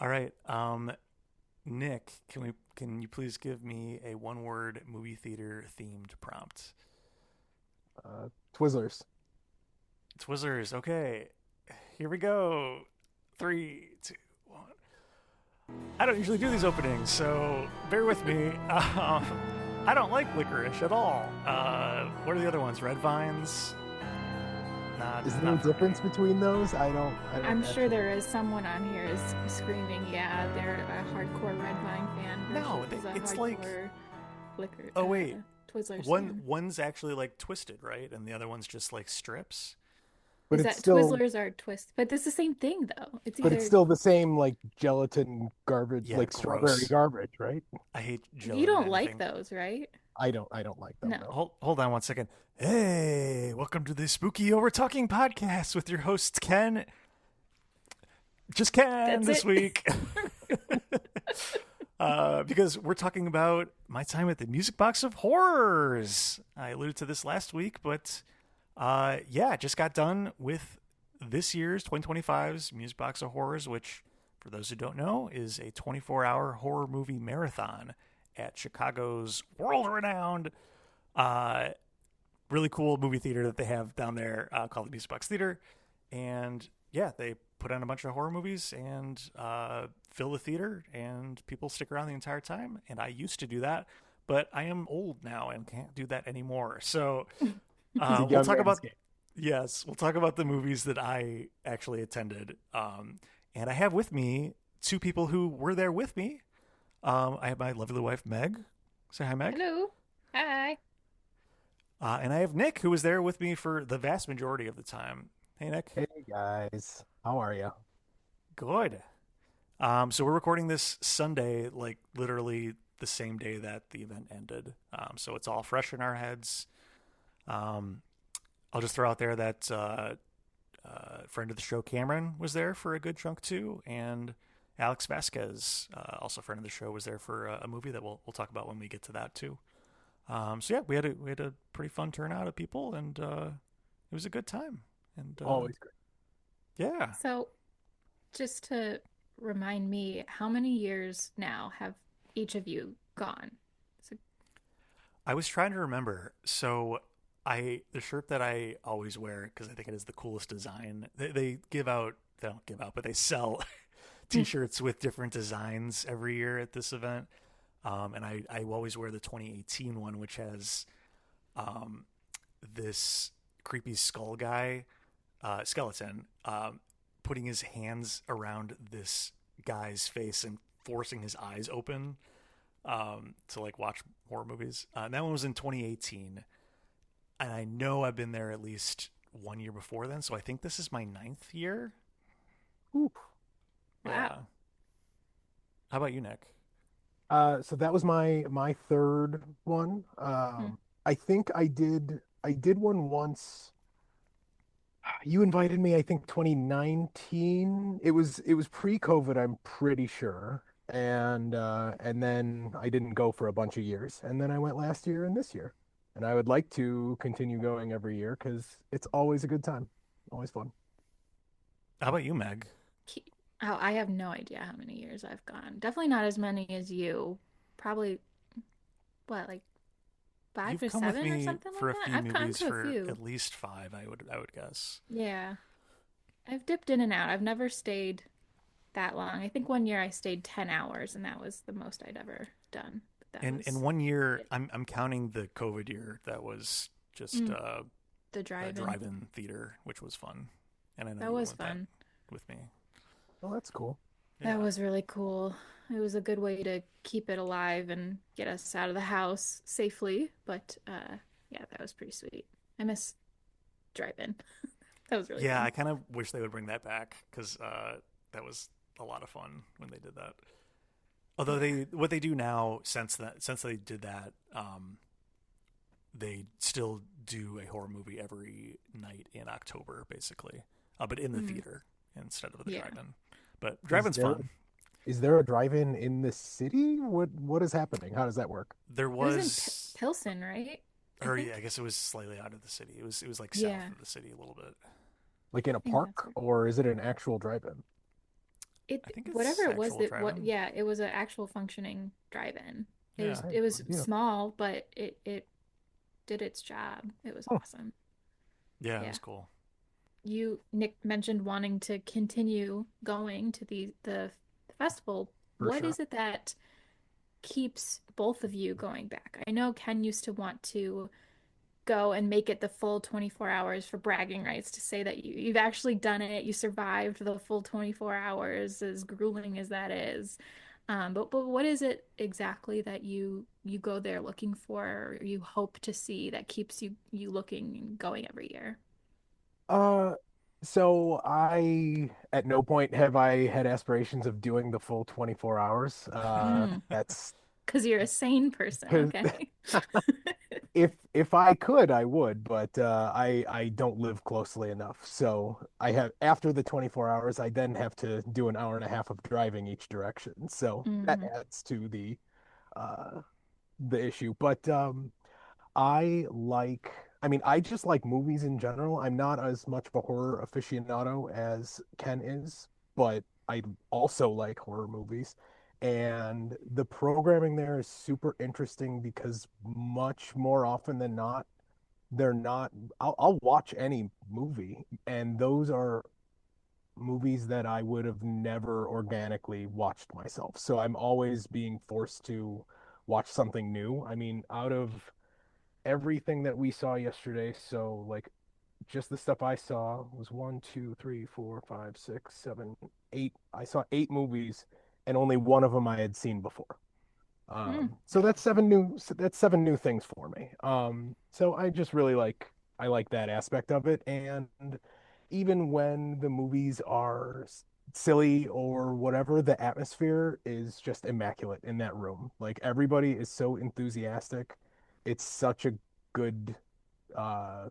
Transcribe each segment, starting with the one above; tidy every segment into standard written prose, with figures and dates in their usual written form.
All right. Nick, can you please give me a one-word movie theater themed prompt? Twizzlers. Twizzlers. Okay. Here we go. Three, two, one. I don't usually do these openings, so bear with me. I don't like licorice at all. What are the other ones? Red vines? Not Is there a not for me. difference between those? I don't I'm sure actually. there is someone on here is screaming, yeah, they're a hardcore Red Vine fan No, versus a it's like. hardcore Flicker Oh wait, Twizzlers one fan. one's actually like twisted, right? And the other one's just like strips. But Is it's that still, Twizzlers are twist? But it's the same thing though. It's but it's either still the same like gelatin garbage, Yeah, like strawberry gross. garbage, right? I hate you gelatin don't like anything. those, right? I don't like them, No. no. Hold on one second. Hey, welcome to the Spooky Overtalking Podcast with your hosts Ken, just Ken That's this it. week. Because we're talking about my time at the Music Box of Horrors. I alluded to this last week, but yeah, just got done with this year's 2025's Music Box of Horrors, which, for those who don't know, is a 24-hour horror movie marathon at Chicago's world-renowned, uh, really cool movie theater that they have down there called the Music Box Theater. And yeah, they put on a bunch of horror movies and fill the theater, and people stick around the entire time. And I used to do that, but I am old now and can't do that anymore. So It's a we'll young talk man's about game. yes, we'll talk about the movies that I actually attended. And I have with me two people who were there with me. I have my lovely wife Meg. Say hi, Meg. Hello. Hi. And I have Nick, who was there with me for the vast majority of the time. Hey, Nick. Hey guys, how are you? Good. So we're recording this Sunday, like literally the same day that the event ended. So it's all fresh in our heads. Um, I'll just throw out there that friend of the show Cameron was there for a good chunk too, and Alex Vasquez, also friend of the show, was there for a movie that we'll talk about when we get to that too. So yeah, we had a pretty fun turnout of people, and it was a good time. And Always great. yeah, So just to remind me, how many years now have each of you gone? So, I was trying to remember. So the shirt that I always wear because I think it is the coolest design. They don't give out, but they sell T-shirts with different designs every year at this event. And I always wear the 2018 one, which has um, this creepy skull guy, skeleton, putting his hands around this guy's face and forcing his eyes open to like watch horror movies. And that one was in 2018, and I know I've been there at least one year before then, so I think this is my ninth year. Ooh. wow. Yeah. How about you, Nick? So that was my third one. Hmm. I think I did one once. You invited me, I think 2019. It was pre-COVID, I'm pretty sure. And then I didn't go for a bunch of years. And then I went last year and this year. And I would like to continue going every year because it's always a good time. Always fun. How about you, Meg? Ke- Oh, I have no idea how many years I've gone. Definitely not as many as you. Probably, what, like five You've to come with seven or me something for like a that? few I've gone movies to a for few. at least five. I would guess. Yeah. I've dipped in and out. I've never stayed that long. I think one year I stayed 10 hours and that was the most I'd ever done. But that And in was one year, it. I'm counting the COVID year. That was just Mm, the a drive-in. drive-in theater, which was fun. And I know That you was went that fun. with me. Oh, that's cool. That Yeah. was really cool. It was a good way to keep it alive and get us out of the house safely. But yeah, that was pretty sweet. I miss drive-in. That was really Yeah, fun. I kind of wish they would bring that back because that was a lot of fun when they did that. Although Yeah. what they do now since they did that, they still do a horror movie every night in October, basically, but in the Mm, theater instead of the yeah. drive-in. But Is drive-in's there fun. is there a drive-in in the city? What is happening? How does that work? There It was in was, Pilsen, right? I or yeah, think. I guess it was slightly out of the city. It was like south Yeah, of the city a little bit. Like in a I think that's park, right. or is it an actual drive-in? It I think whatever it's it was actual that what drive-in. yeah, it was an actual functioning drive-in. It Yeah. was I had it no was idea. small, but it did its job. It was Huh. awesome. Yeah, it Yeah. was cool. You Nick mentioned wanting to continue going to the festival. For What sure. is it that keeps both of you going back? I know Ken used to want to go and make it the full 24 hours for bragging rights to say that you've actually done it. You survived the full 24 hours, as grueling as that is. But what is it exactly that you go there looking for, or you hope to see that keeps you looking and going every year? Uh, so I, at no point have I had aspirations of doing the full 24 hours. Mm, That's because you're a sane person, because okay? if I could, I would, but I don't live closely enough. So I have after the 24 hours, I then have to do an hour and a half of driving each direction. So that Hmm. adds to uh the issue. But I like, I mean, I just like movies in general. I'm not as much of a horror aficionado as Ken is, but I also like horror movies. And the programming there is super interesting because much more often than not, they're not, I'll watch any movie, and those are movies that I would have never organically watched myself. So I'm always being forced to watch something new. I mean, out of everything that we saw yesterday. So like just the stuff I saw was one, two, three, four, five, six, seven, eight. I saw eight movies, and only one of them I had seen before. Mm, So that's seven new things for me. So I just really I like that aspect of it. And even when the movies are silly or whatever, the atmosphere is just immaculate in that room. Like everybody is so enthusiastic. It's such a good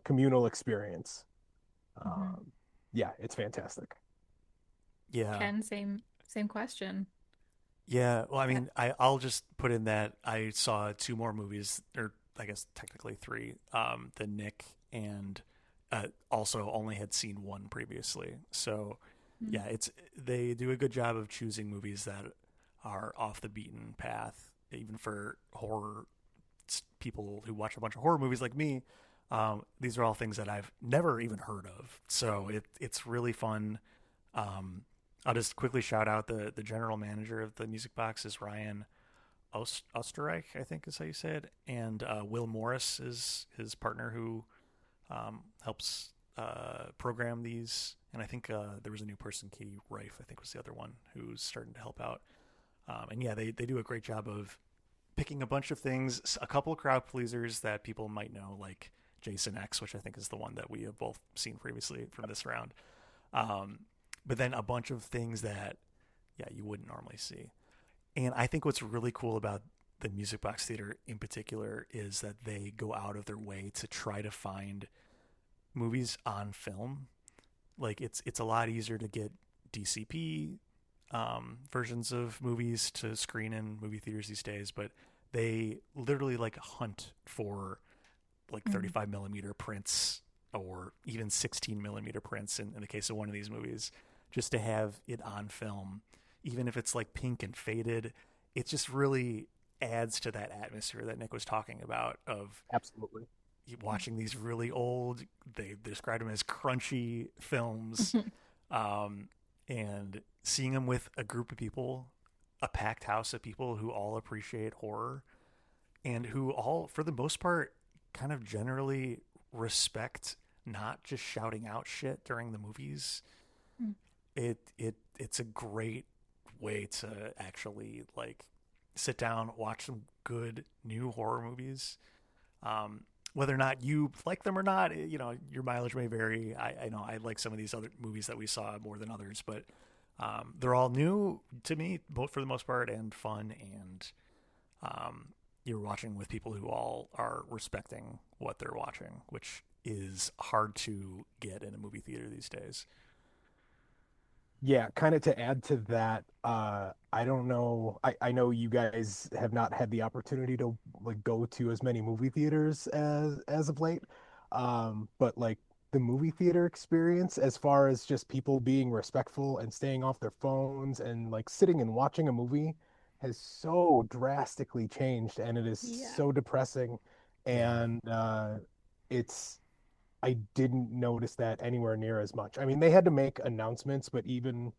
communal experience. hmm. Um, yeah, it's fantastic. Yeah. Ken, same question. Yeah. Well, I Uh, mean, I'll just put in that I saw two more movies, or I guess technically three. The Nick and also only had seen one previously. So mm, yeah, it's they do a good job of choosing movies that are off the beaten path, even for horror people who watch a bunch of horror movies like me. These are all things that I've never even heard of, so it's really fun. Um, I'll just quickly shout out the general manager of the Music Box is Ryan Osterreich, I think is how you say it, and Will Morris is his partner who helps program these. And I think there was a new person, Katie Reif, I think was the other one, who's starting to help out. And yeah, they do a great job of picking a bunch of things, a couple of crowd pleasers that people might know, like Jason X, which I think is the one that we have both seen previously from this round. Um, but then a bunch of things that, yeah, you wouldn't normally see. And I think what's really cool about the Music Box Theater in particular is that they go out of their way to try to find movies on film. Like it's a lot easier to get DCP versions of movies to screen in movie theaters these days, but they literally like hunt for like mm, 35 millimeter prints or even 16 millimeter prints in the case of one of these movies, just to have it on film, even if it's like pink and faded. It just really adds to that atmosphere that Nick was talking about of Absolutely. watching these really old, they described them as crunchy films, mm. um, and seeing them with a group of people, a packed house of people who all appreciate horror and who all, for the most part, kind of generally respect not just shouting out shit during the movies. It's a great way to actually like sit down, watch some good new horror movies. Whether or not you like them or not, your mileage may vary. I know I like some of these other movies that we saw more than others, but they're all new to me, both for the most part, and fun. And you're watching with people who all are respecting what they're watching, which is hard to get in a movie theater these days. Yeah, kind of to add to that, I don't know. I know you guys have not had the opportunity to like go to as many movie theaters as of late. But like the movie theater experience as far as just people being respectful and staying off their phones and like sitting and watching a movie has so drastically changed, and it is Yeah. so depressing. Yeah. And it's I didn't notice that anywhere near as much. I mean, they had to make announcements, but even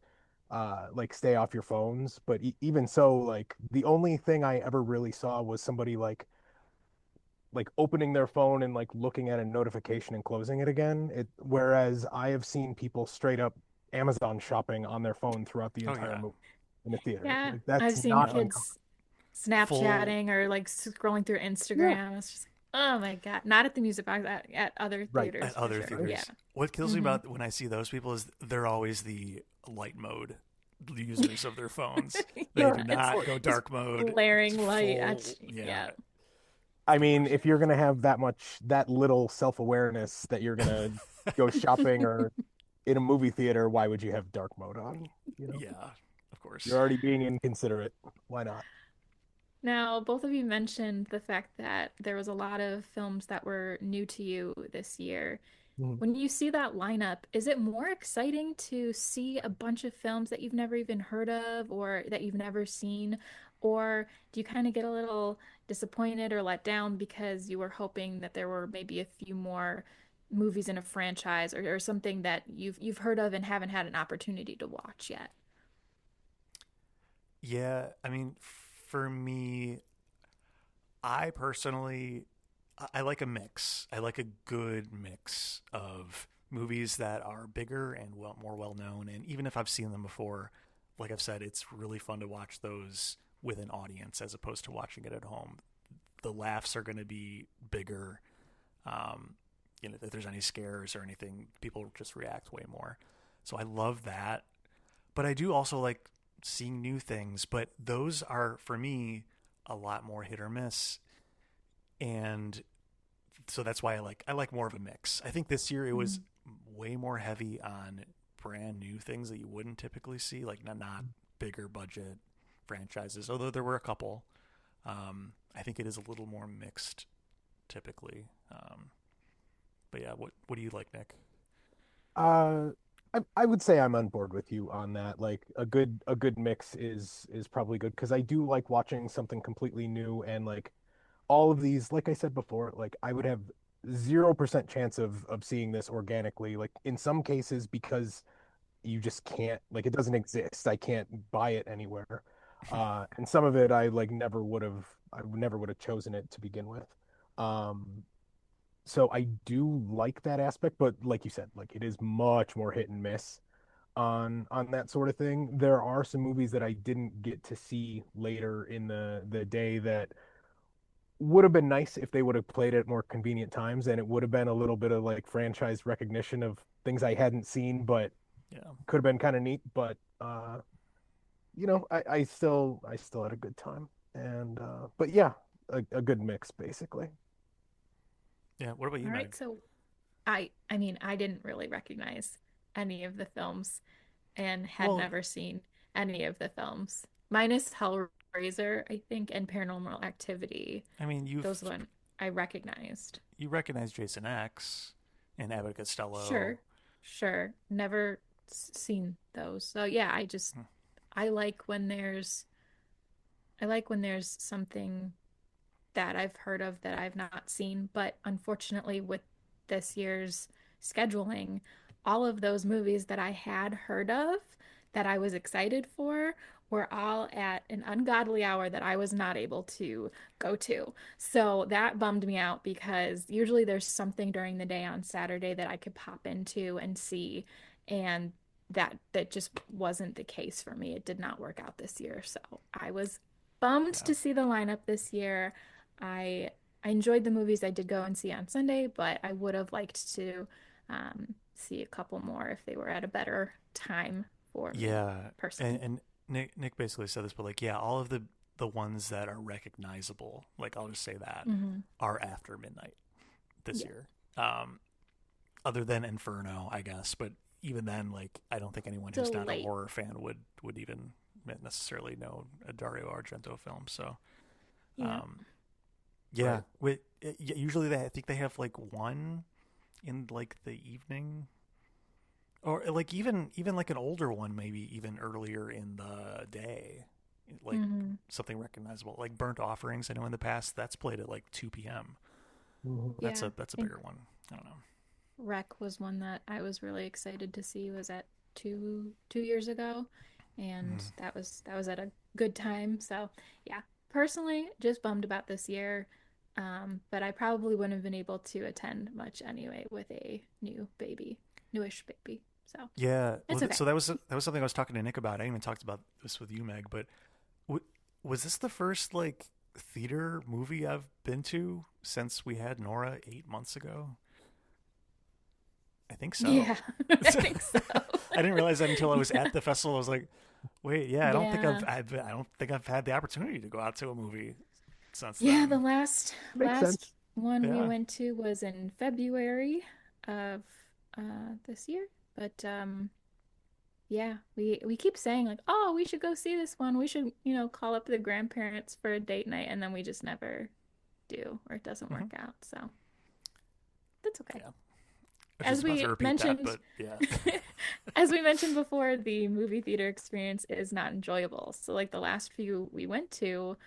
like stay off your phones. But even so, like the only thing I ever really saw was somebody like opening their phone and like looking at a notification and closing it again. Whereas I have seen people straight up Amazon shopping on their phone throughout the Oh entire yeah. movie in the theater. Yeah, Like that's I've seen not uncommon. kids Full. Snapchatting or like scrolling through Yeah, Instagram. It's just, oh my God. Not at the music box, at other right. theaters At for other sure. Right. Yeah. theaters. What kills me Hmm. about when I see those people is they're always the light mode users of their phones. They Yeah, do of It's not course. go just dark mode. It's glaring light full. at you. Yeah, Yeah. I it's the mean, worst. if you're gonna have that little self-awareness that you're gonna go shopping or in a movie theater, why would you have dark mode on? You know, Yeah, of you're course. already being inconsiderate. Why not? Now, both of you mentioned the fact that there was a lot of films that were new to you this year. Mhm. When you see that lineup, is it more exciting to see a bunch of films that you've never even heard of or that you've never seen? Or do you kind of get a little disappointed or let down because you were hoping that there were maybe a few more movies in a franchise or something that you've heard of and haven't had an opportunity to watch yet? Yeah, I mean, for me, I personally, I like a mix. I like a good mix of movies that are bigger and more well known. And even if I've seen them before, like I've said, it's really fun to watch those with an audience as opposed to watching it at home. The laughs are going to be bigger. Um, if there's any scares or anything, people just react way more. So I love that. But I do also like seeing new things. But those are, for me, a lot more hit or miss. And so that's why I like more of a mix. I think this year it was Mhm. way more heavy on brand new things that you wouldn't typically see, like not bigger budget franchises. Although there were a couple, I think it is a little more mixed typically. But yeah, what do you like, Nick? Uh, I would say I'm on board with you on that. Like a good mix is probably good because I do like watching something completely new and like all of these, like I said before, like I would have 0% chance of seeing this organically. Like in some cases because you just can't, like it doesn't exist. I can't buy it anywhere. And some of it I never would have chosen it to begin with. Um, so I do like that aspect, but like you said, like it is much more hit and miss on that sort of thing. There are some movies that I didn't get to see later in the day that would have been nice if they would have played at more convenient times, and it would have been a little bit of like franchise recognition of things I hadn't seen, but Yeah, could have been kind of neat. But I still had a good time, and but yeah, a good mix basically. yeah. What about you, All right, Meg? so I mean, I didn't really recognize any of the films and had Well, never seen any of the films. Minus Hellraiser, I think, and Paranormal Activity. I mean, Those one I recognized. you recognize Jason X and Abbott Costello. Sure, sure. Never seen those. So yeah, Hmm. I like when there's something that I've heard of that I've not seen. But unfortunately, with this year's scheduling, all of those movies that I had heard of that I was excited for were all at an ungodly hour that I was not able to go to. So that bummed me out because usually there's something during the day on Saturday that I could pop into and see. And that just wasn't the case for me. It did not work out this year. So I was bummed Yeah, to see the lineup this year. I I enjoyed the movies I did go and see on Sunday, but I would have liked to see a couple more if they were at a better time for me yeah. And, personally. and Nick basically said this, but like, yeah, all of the ones that are recognizable, like I'll just say that, Hmm. are after midnight this Yeah. year. Um, other than Inferno, I guess, but even then, like, I don't think anyone who's Still not a late. horror fan would even necessarily know a Dario Argento film. So, Yeah. um, Right. yeah, usually I think they have like one in like the evening, or like even like an older one, maybe even earlier in the day, like something recognizable, like Burnt Offerings. I know in the past that's played at like 2 p.m. That's Yeah, a bigger one. I don't know. Rec was one that I was really excited to see. Was at two years ago, and Mm. that was at a good time. So yeah, personally, just bummed about this year. But I probably wouldn't have been able to attend much anyway with a newish baby. So Yeah, it's well, okay. so that was something I was talking to Nick about. I even talked about this with you, Meg. But was this the first like theater movie I've been to since we had Nora 8 months ago? I think so. Yeah, I think so. I didn't realize that until I was at the festival. I was like, wait, yeah, Yeah. I don't think I've had the opportunity to go out to a movie since Yeah, the then. Makes last sense. one we Yeah. went to was in February of this year. But yeah, we keep saying like, "Oh, we should go see this one. We should, call up the grandparents for a date night," and then we just never do, or it doesn't Hmm. work out. So that's okay. Yeah. I was As just about to we repeat that, mentioned, but yeah. as we mentioned before, the movie theater experience is not enjoyable. So like the last few we went to,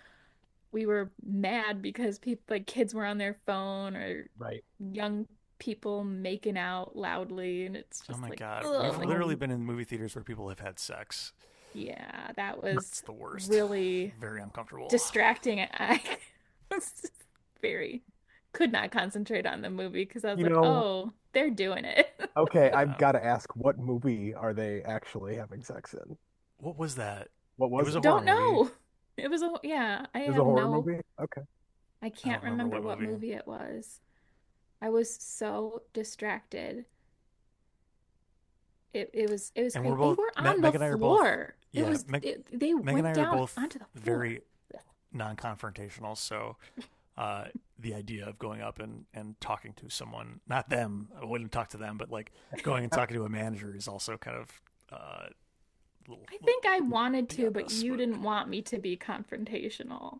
we were mad because people like kids were on their phone or Right. young people making out loudly, and it's Oh just my like, God. We've ugh. literally been in movie theaters where people have had sex. Yeah, that was It's the worst. really Very uncomfortable. distracting. I was just very could not concentrate on the movie because I was You like, know, oh, they're doing it. okay, I've Yeah. got to ask, what movie are they actually having sex in? What was that? What It was was it? a horror Don't movie. know. It was yeah, I It was a have horror no, movie? Okay. I I don't can't remember remember what what movie. movie it was. I was so distracted. It was And we're crazy. They both were on the Meg and I are both floor. yeah, They Meg and went I are down both onto the floor. very non-confrontational, so the idea of going up and talking to someone, not them, I wouldn't talk to them, but like going and talking to a manager is also kind of uh little, I little think I wanted to, beyond but us, you but didn't want me to be confrontational.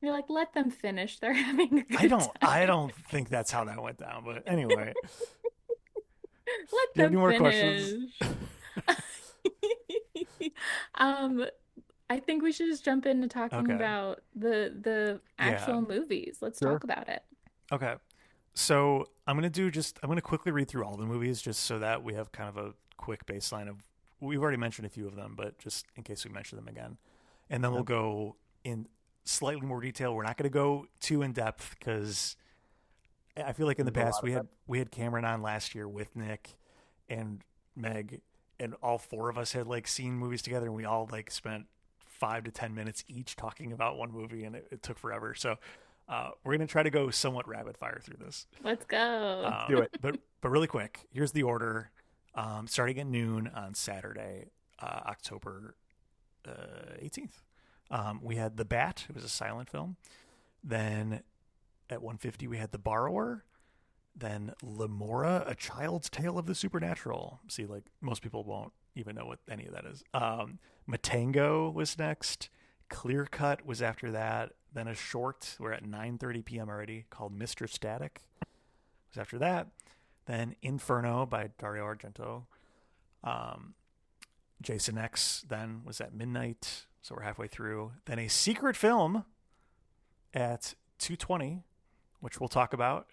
You're like, let them finish. They're having a I good don't I time. don't think that's how that went down. But anyway, Let do you have any them more questions? finish. Um, I think we should just jump into talking Okay. about the Yeah. actual movies. Let's talk Sure. about it. Okay. So I'm gonna quickly read through all the movies just so that we have kind of a quick baseline of we've already mentioned a few of them, but just in case we mention them again. And then we'll Yep. go in slightly more detail. We're not gonna go too in depth because I feel like in the There's a past lot of them. we had Cameron on last year with Nick and Meg, and all four of us had like seen movies together, and we all like spent 5 to 10 minutes each talking about one movie, and it took forever. So we're gonna try to go somewhat rapid fire through this. Let's go. Let's do it. But really quick, here's the order. Starting at noon on Saturday, October 18th. We had The Bat. It was a silent film. Then at 1:50 we had The Borrower. Then Lemora, A Child's Tale of the Supernatural. See, like most people won't even know what any of that is. Matango was next. Clear Cut was after that. Then a short, we're at 9:30 p.m. already, called Mr. Static was after that. Then Inferno by Dario Argento. Um, Jason X then was at midnight, so we're halfway through. Then a secret film at 2:20, which we'll talk about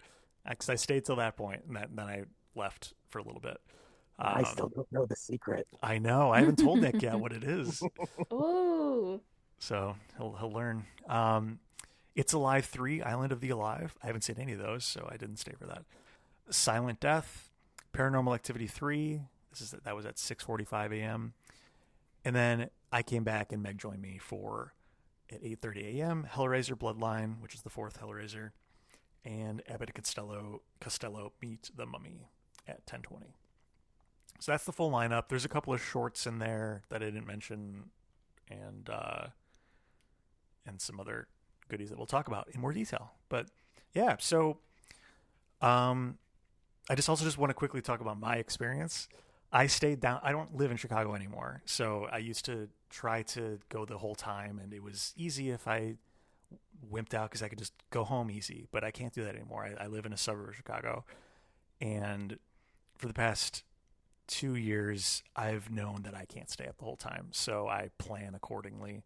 because I stayed till that point, and then I left for a little bit. I still don't know the secret. I know I haven't told Nick yet what it is, Oh, so he'll learn. It's Alive 3, Island of the Alive. I haven't seen any of those, so I didn't stay for that. Silent Death, Paranormal Activity 3. That was at 6:45 a.m. And then I came back and Meg joined me for at 8:30 a.m. Hellraiser Bloodline, which is the fourth Hellraiser, and Abbott and Costello Meet the Mummy at 10:20. So that's the full lineup. There's a couple of shorts in there that I didn't mention, and some other goodies that we'll talk about in more detail. But yeah, so I just want to quickly talk about my experience. I stayed down. I don't live in Chicago anymore, so I used to try to go the whole time, and it was easy if I wimped out because I could just go home easy. But I can't do that anymore. I live in a suburb of Chicago, And for the past 2 years, I've known that I can't stay up the whole time, so I plan accordingly.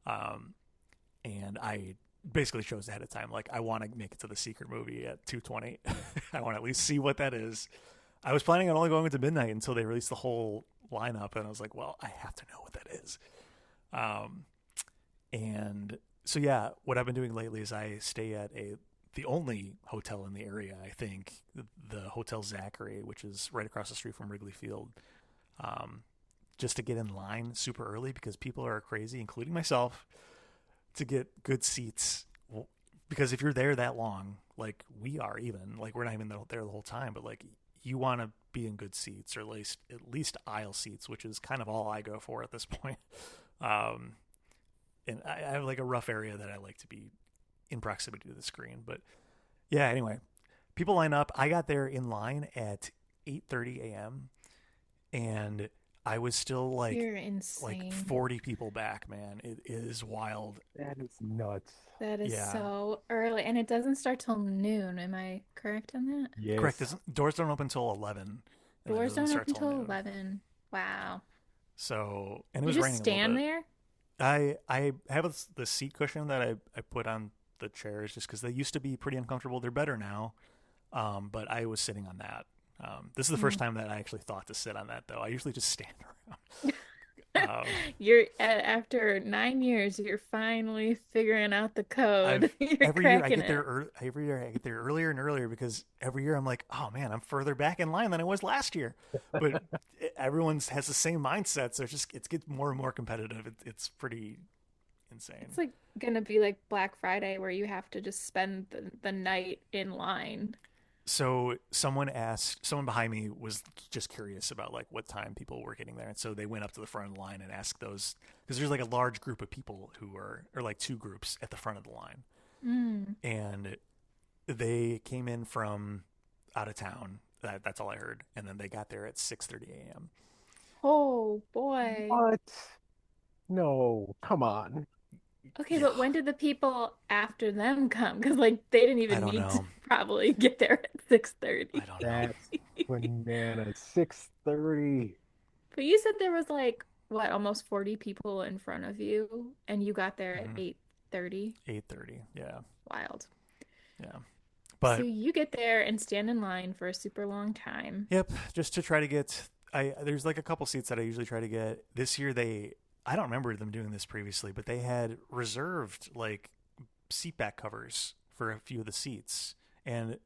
And I basically chose ahead of time. Like, I want to make it to the secret movie at 2:20. I want to at least see what that is. I was planning on only going into midnight until they released the whole lineup, and I was like, well, I have to know what that is. And so, yeah, what I've been doing lately is I stay at the only hotel in the area, I think, the Hotel Zachary, which is right across the street from Wrigley Field, just to get in line super early because people are crazy, including myself, to get good seats. Because if you're there that long, like we are, even like we're not even there the whole time, but like you want to be in good seats, or at least aisle seats, which is kind of all I go for at this point. And I have like a rough area that I like to be in proximity to the screen. But yeah, anyway, people line up. I got there in line at 8:30 a.m. and I was still like, You're insane. like 40 people back, man. It is wild. That is nuts. That is Yeah. so early, and it doesn't start till noon. Am I correct on that? Yes. Correct. Doors don't open until 11. and then it Doors doesn't don't start open till till noon. 11. Wow. So, and it You was just raining a stand little bit. there? I have the seat cushion that I put on the chairs just because they used to be pretty uncomfortable. They're better now, but I was sitting on that. This is the first time that I actually thought to sit on that, though. I usually just stand around. You're after 9 years, you're finally figuring out the code. You're every year I cracking get there. it. Every year I get there earlier and earlier because every year I'm like, oh man, I'm further back in line than I was last year. But everyone has the same mindset, so it gets more and more competitive. It's pretty insane. It's like gonna be like Black Friday where you have to just spend the night in line. So someone behind me was just curious about like what time people were getting there. And so they went up to the front of the line and asked those, because there's like a large group of people or like two groups at the front of the line. And they came in from out of town. That's all I heard. And then they got there at 6:30 a.m. Oh boy. What? No, come on. Okay, Yeah. but when did the people after them come? Because like they didn't I even don't need to know. probably get there at 6:30. I don't know. That's bananas. 6:30. But you said there was like what, almost 40 people in front of you, and you got there at 8:30. 8:30. Yeah. Wild. Yeah. So But you get there and stand in line for a super long time. yep, just to try to get, there's like a couple seats that I usually try to get. This year I don't remember them doing this previously, but they had reserved like seat back covers for a few of the seats. And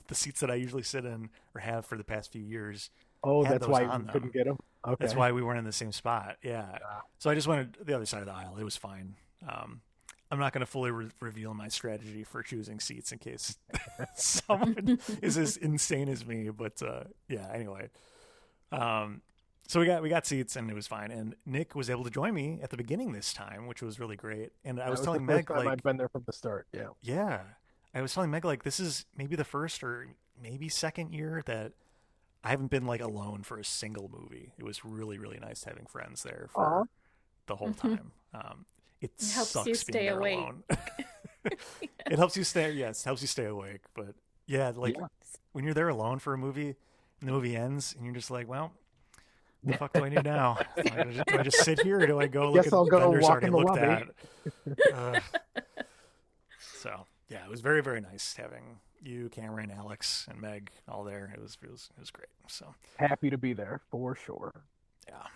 the seats that I usually sit in or have for the past few years, Oh, had that's those why on you them. couldn't get them. Okay. That's why we weren't in the same spot. Yeah. Ah. So I just went the other side of the aisle. It was fine. I'm not going to fully reveal my strategy for choosing seats in case someone is as insane as me. But yeah, anyway. So we got seats and it was fine. And Nick was able to join me at the beginning this time, which was really great. And I was telling the Meg, first time like, I've been there from the start. Yeah. yeah, I was telling Meg, like, this is maybe the first or maybe second year that I haven't been like alone for a single movie. It was really, really nice having friends there for the whole time. It helps sucks you being stay there awake. alone. It helps you stay. Yes, helps you stay awake. But yeah, like when you're there alone for a movie and the movie ends and you're just like, well, what the fuck do I do now? Do I just sit here or do I go look Guess at I'll go vendors walk already in the looked lobby. at? So yeah, it was very, very nice having you, Cameron, Alex, and Meg all there. It was great. So Happy to be there for sure. yeah.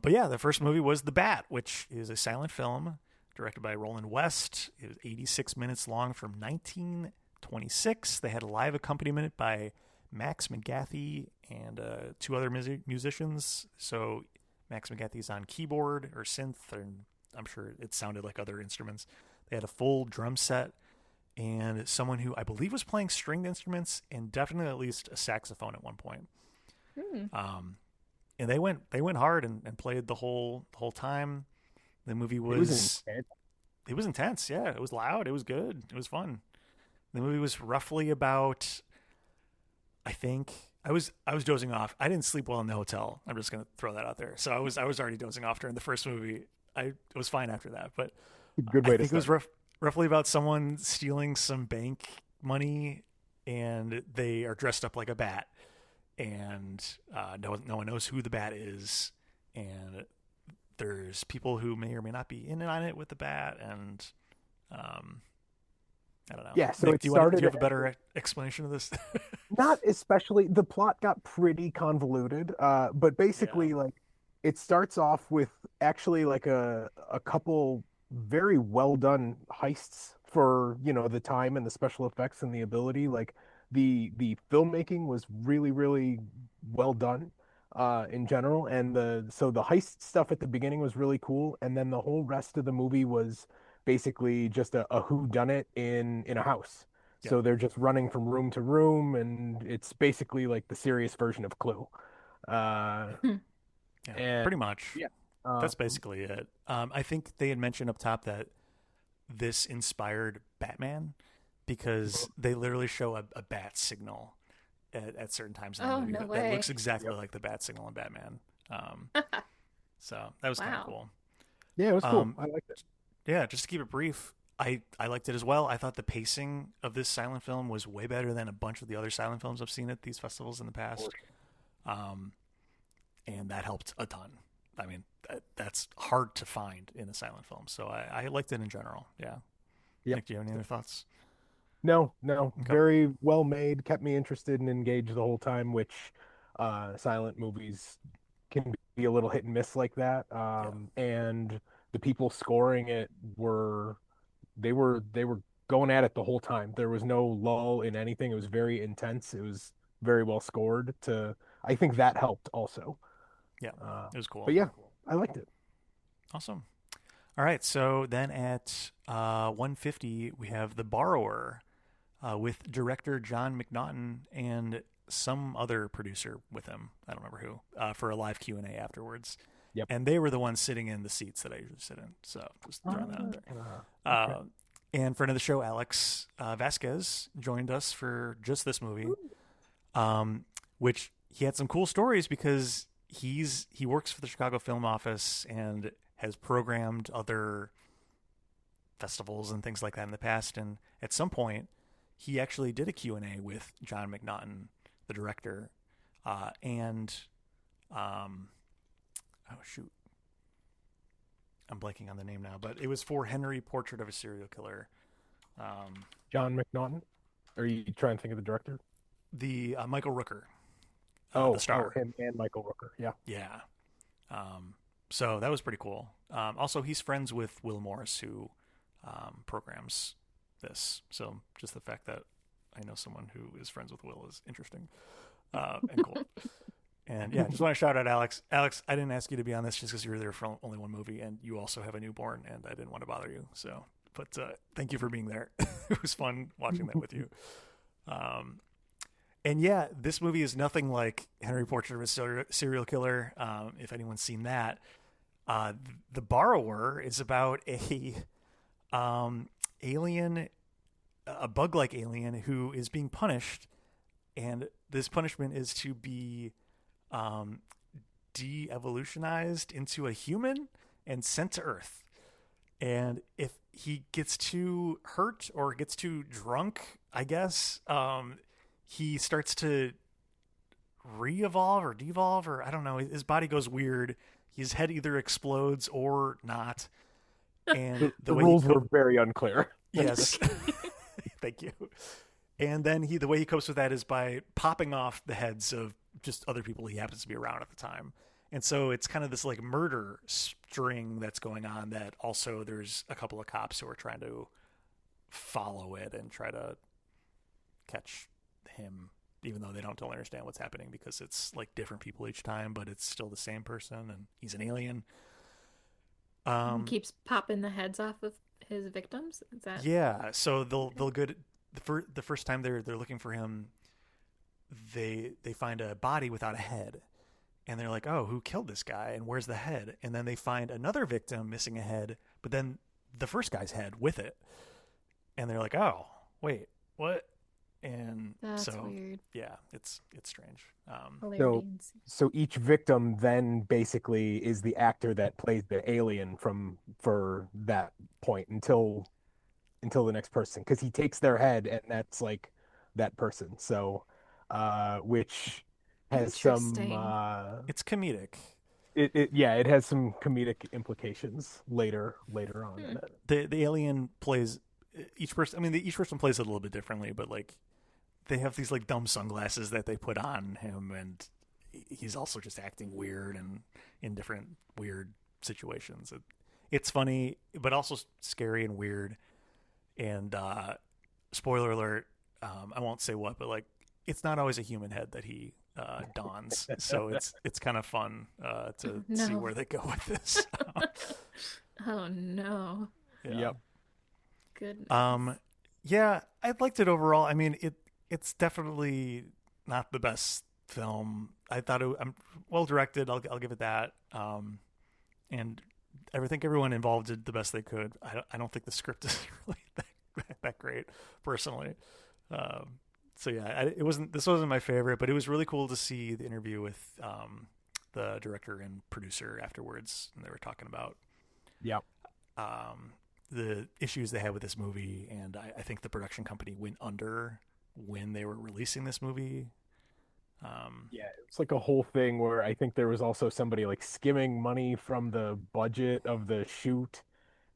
But yeah, the first movie was The Bat, which is a silent film directed by Roland West. It was 86 minutes long from 1926. They had a live accompaniment by Max McGathy and two other musicians. So Max McGathy's on keyboard or synth, and I'm sure it sounded like other instruments. They had a full drum set and someone who I believe was playing stringed instruments and definitely at least a saxophone at one point. And they went hard and played the whole time. The movie was intense. Yeah, it was loud. It was good. It was fun. The movie was roughly about, I think I was dozing off. I didn't sleep well in the hotel. I'm just gonna throw that out there. So I was already dozing off during the first movie. It was fine after that, but Good way I to think it start. was roughly about someone stealing some bank money and they are dressed up like a bat, and no one knows who the bat is, and there's people who may or may not be in and on it with the bat, and I don't know. Yeah, so Nick, it do started you have a better explanation of this? not especially, the plot got pretty convoluted, but Yeah. basically like it starts off with actually like a couple very well done heists for, the time and the special effects and the ability. Like the filmmaking was really, really well done in general. And the heist stuff at the beginning was really cool, and then the whole rest of the movie was basically just a who done it in a house. Yep. So they're just running from room to room, and it's basically like the serious version of Clue. Uh, Yeah. and Pretty much. yeah, That's basically it. I think they had mentioned up top that this inspired Batman because they literally show a bat signal at certain times in the Oh, movie no that looks way. exactly yep. like the bat signal in Batman. Um, so that was kind of Wow. cool. Yeah, it was cool. Um, I liked it. yeah, just to keep it brief, I liked it as well. I thought the pacing of this silent film was way better than a bunch of the other silent films I've seen at these festivals in the past. Um, and that helped a ton. I mean, that's hard to find in a silent film, so I liked it in general. Yeah. Yep. Nick, do you have any other thoughts? No, no, Okay. very well made, kept me interested and engaged the whole time, which silent movies can be a little hit and miss like that. Yeah. And the people scoring it they were going at it the whole time. There was no lull in anything. It was very intense. It was very well scored. I think that helped also. Yeah. Uh, It was cool. but yeah, I liked it. Awesome. All right. So then at 150, we have The Borrower with director John McNaughton and some other producer with him. I don't remember who for a live Q&A afterwards. Yep. And they were the ones sitting in the seats that I usually sit in. So just throwing that out there. Okay. And friend of the show, Alex Vasquez, joined us for just this movie, which he had some cool stories because he works for the Chicago Film Office and has programmed other festivals and things like that in the past. And at some point, he actually did a Q&A with John McNaughton, the director, and oh shoot, I'm blanking on the name now, but it was for Henry Portrait of a Serial Killer. John McNaughton? Are you trying to think of the director? The Michael Rooker, Oh, the star. him and Michael Rooker. Yeah. Yeah. So that was pretty cool. Also, he's friends with Will Morris, who programs this. So just the fact that I know someone who is friends with Will is interesting and cool. And yeah, just want to shout out Alex. Alex, I didn't ask you to be on this just because you were there for only one movie, and you also have a newborn, and I didn't want to bother you. So, but thank you for being there. It was fun watching that with you. And yeah, this movie is nothing like Henry Portrait of a Serial Killer. If anyone's seen that, The Borrower is about alien, a bug-like alien who is being punished, and this punishment is to be de-evolutionized into a human and sent to Earth. And if he gets too hurt or gets too drunk, I guess, he starts to re-evolve or devolve, or I don't know. His body goes weird. His head either explodes or not. And The rules were very unclear. Yes. Thank you. And then the way he copes with that is by popping off the heads of just other people he happens to be around at the time. And so it's kind of this like murder string that's going on, that also there's a couple of cops who are trying to follow it and try to catch him, even though they don't totally understand what's happening because it's like different people each time, but it's still the same person and he's an alien. Keeps popping the heads off of his victims. Is that? Yeah, so they'll go to, the first time they're looking for him, they find a body without a head, and they're like, oh, who killed this guy and where's the head? And then they find another victim missing a head, but then the first guy's head with it, and they're like, oh wait, what? And That's so weird. yeah, it's strange. Hilarity. So each victim then basically is the actor that plays the alien for that point until the next person, because he takes their head, and that's like that person. So, which has some Interesting. It's comedic. it has some comedic implications later on Hmm. in it. The alien plays each person. I mean, each person plays it a little bit differently, but like they have these like dumb sunglasses that they put on him, and he's also just acting weird and in different weird situations. It's funny, but also scary and weird. And spoiler alert, I won't say what, but like it's not always a human head that he dons, so it's kind of fun to see No. where they go with this. Oh no. Yeah. Yep. Goodness. Yeah, I liked it overall. I mean, it's definitely not the best film. I thought I'm well directed. I'll give it that. And I think everyone involved did the best they could. I don't think the script is really that great, personally. So yeah, this wasn't my favorite, but it was really cool to see the interview with the director and producer afterwards, and they were talking about Yep. the issues they had with this movie, and I think the production company went under when they were releasing this movie. Yeah, it's like a whole thing where I think there was also somebody like skimming money from the budget of the shoot,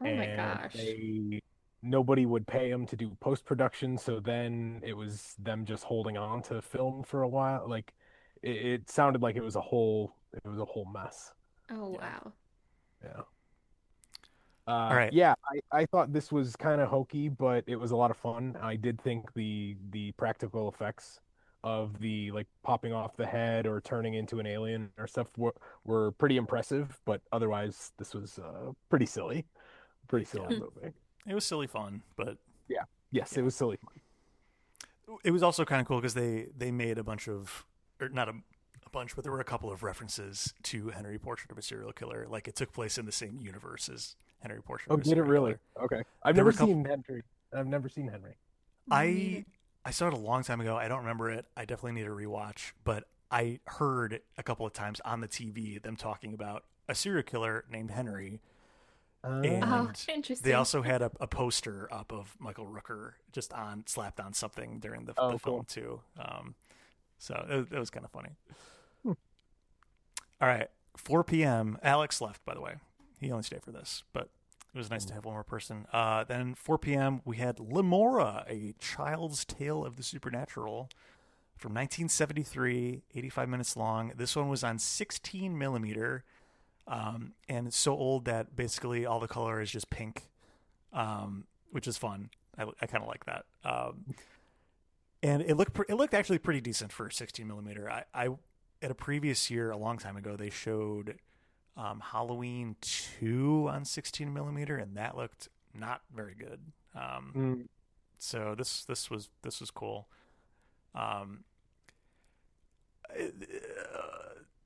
Oh my and gosh. nobody would pay them to do post-production, so then it was them just holding on to film for a while. Like it sounded like it was a whole mess. Oh Yeah. wow. Yeah. All right. Yeah, I thought this was kind of hokey, but it was a lot of fun. I did think the practical effects of the like popping off the head or turning into an alien or stuff were pretty impressive, but otherwise this was pretty Yeah. silly movie. It was silly fun, but Yeah. Yes, yeah, it was silly. it was also kind of cool because they made a bunch of, or not a bunch, but there were a couple of references to Henry Portrait of a Serial Killer. Like it took place in the same universe as Henry Portrait Oh, of a did it Serial really? Killer. Okay. I've There were never a couple. seen Henry. I've never seen Henry. Me neither. I saw it a long time ago. I don't remember it. I definitely need a rewatch, but I heard a couple of times on the TV them talking about a serial killer named Henry, Oh, and they interesting. also had a poster up of Michael Rooker just slapped on something during the Oh, film cool. too. So it was kind of funny. Hmm. All right, 4 p.m. Alex left, by the way. He only stayed for this, but it was nice to have one more person. Then 4 p.m. we had Lemora, a child's tale of the supernatural from 1973, 85 minutes long. This one was on 16 millimeter, and it's so old that basically all the color is just pink, which is fun. I kind of like that. And it looked actually pretty decent for 16 millimeter. I at a previous year, a long time ago, they showed Halloween 2 on 16 millimeter, and that looked not very good. Mm. So this was cool.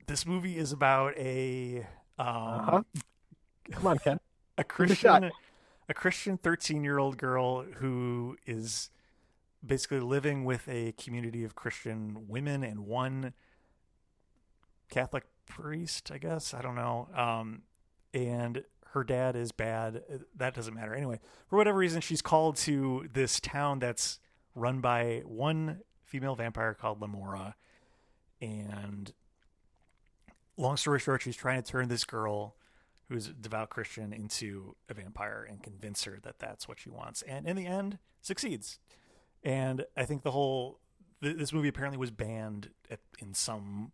This movie is about Uh-huh. Come on, Ken. a Give it a shot. Christian 13-year-old girl who is basically living with a community of Christian women and one Catholic priest, I guess. I don't know. And her dad is bad. That doesn't matter. Anyway, for whatever reason, she's called to this town that's run by one female vampire called Lemora. And long story short, she's trying to turn this girl who's a devout Christian into a vampire and convince her that that's what she wants. And in the end, succeeds. And I think this movie apparently was banned in some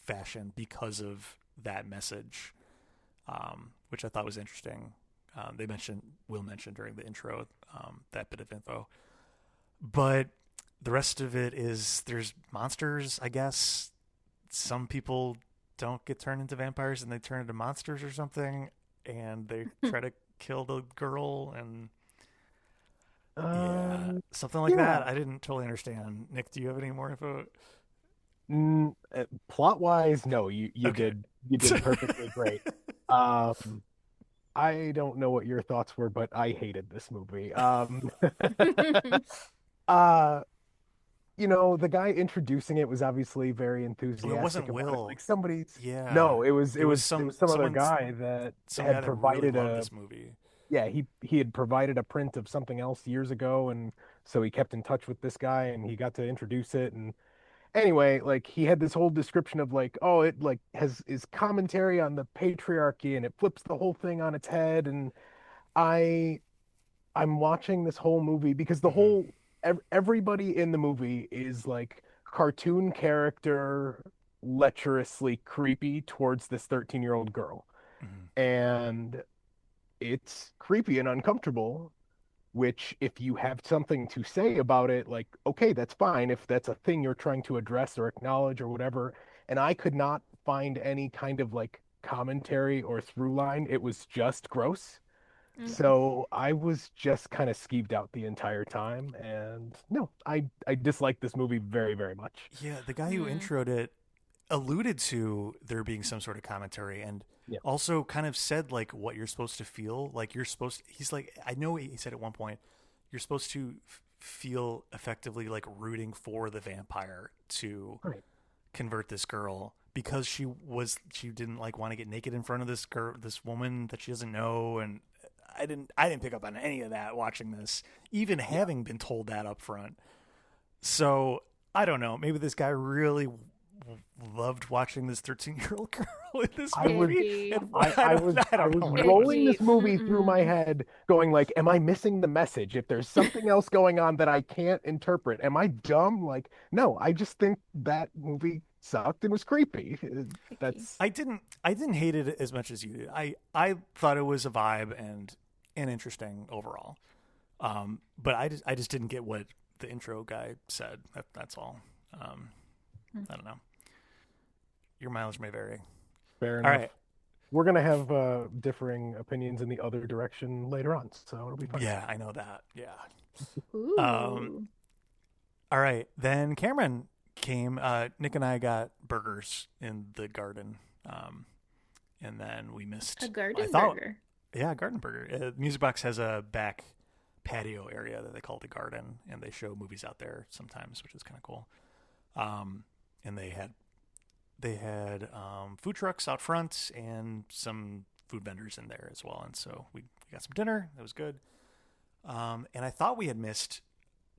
fashion because of that message, which I thought was interesting. Will mention during the intro that bit of info. But the rest of it is there's monsters, I guess. Some people don't get turned into vampires and they turn into monsters or something, and they try to kill the girl, and yeah, something like Yeah. that. I didn't totally understand. Nick, do you have any more info? Plot wise, no, you Okay. did perfectly great. Um, I don't know what your thoughts were, but I hated this movie. Uh, the guy introducing it was obviously very Well, it enthusiastic wasn't about it. Will. Like somebody's Yeah, No, it was it was some other someone, guy that some had guy that really provided loved a this movie. Yeah, he had provided a print of something else years ago, and so he kept in touch with this guy, and he got to introduce it. And anyway, like he had this whole description of like, oh, it like has is commentary on the patriarchy, and it flips the whole thing on its head. And I I'm watching this whole movie because Hmm. everybody in the movie is like cartoon character lecherously creepy towards this 13-year-old girl. Hmm. And it's creepy and uncomfortable, which if you have something to say about it, like, okay, that's fine if that's a thing you're trying to address or acknowledge or whatever. And I could not find any kind of like commentary or through line. It was just gross. Mm. So I was just kind of skeeved out the entire time. And no, I dislike this movie very, very much. Yeah, the guy who Mm. introed it alluded to there being some sort of commentary and Yeah. also kind of said like what you're supposed to feel. Like you're supposed to, he's like, I know he said at one point, you're supposed to feel effectively like rooting for the vampire to Right. convert this girl because she didn't like want to get naked in front of this girl, this woman that she doesn't know. And I didn't pick up on any of that watching this, even Yeah. having been told that up front. So I don't know. Maybe this guy really loved watching this 13-year-old girl in this I was movie. Icky. And I don't, I I don't was know what it was. rolling Icky. this movie through my Mm-mm. head, going like, am I missing the message? If there's something else going on that I can't interpret, am I dumb? Like, no, I just think that movie sucked and was creepy. Icky. That's I didn't hate it as much as you did. I thought it was a vibe and interesting overall. But I just didn't get what the intro guy said. That's all. Um, Mm. I don't know. Your mileage may vary. fair All enough. right. We're gonna have differing opinions in the other direction later on, so it'll be fine. Yeah, I know that. Yeah. Um, Ooh. all right. Then Cameron came. Nick and I got burgers in the garden. And then we A missed. I garden thought, burger. yeah, garden burger. Music Box has a back patio area that they call the garden, and they show movies out there sometimes, which is kind of cool. And they had food trucks out front and some food vendors in there as well. And so we got some dinner. That was good. And I thought we had missed.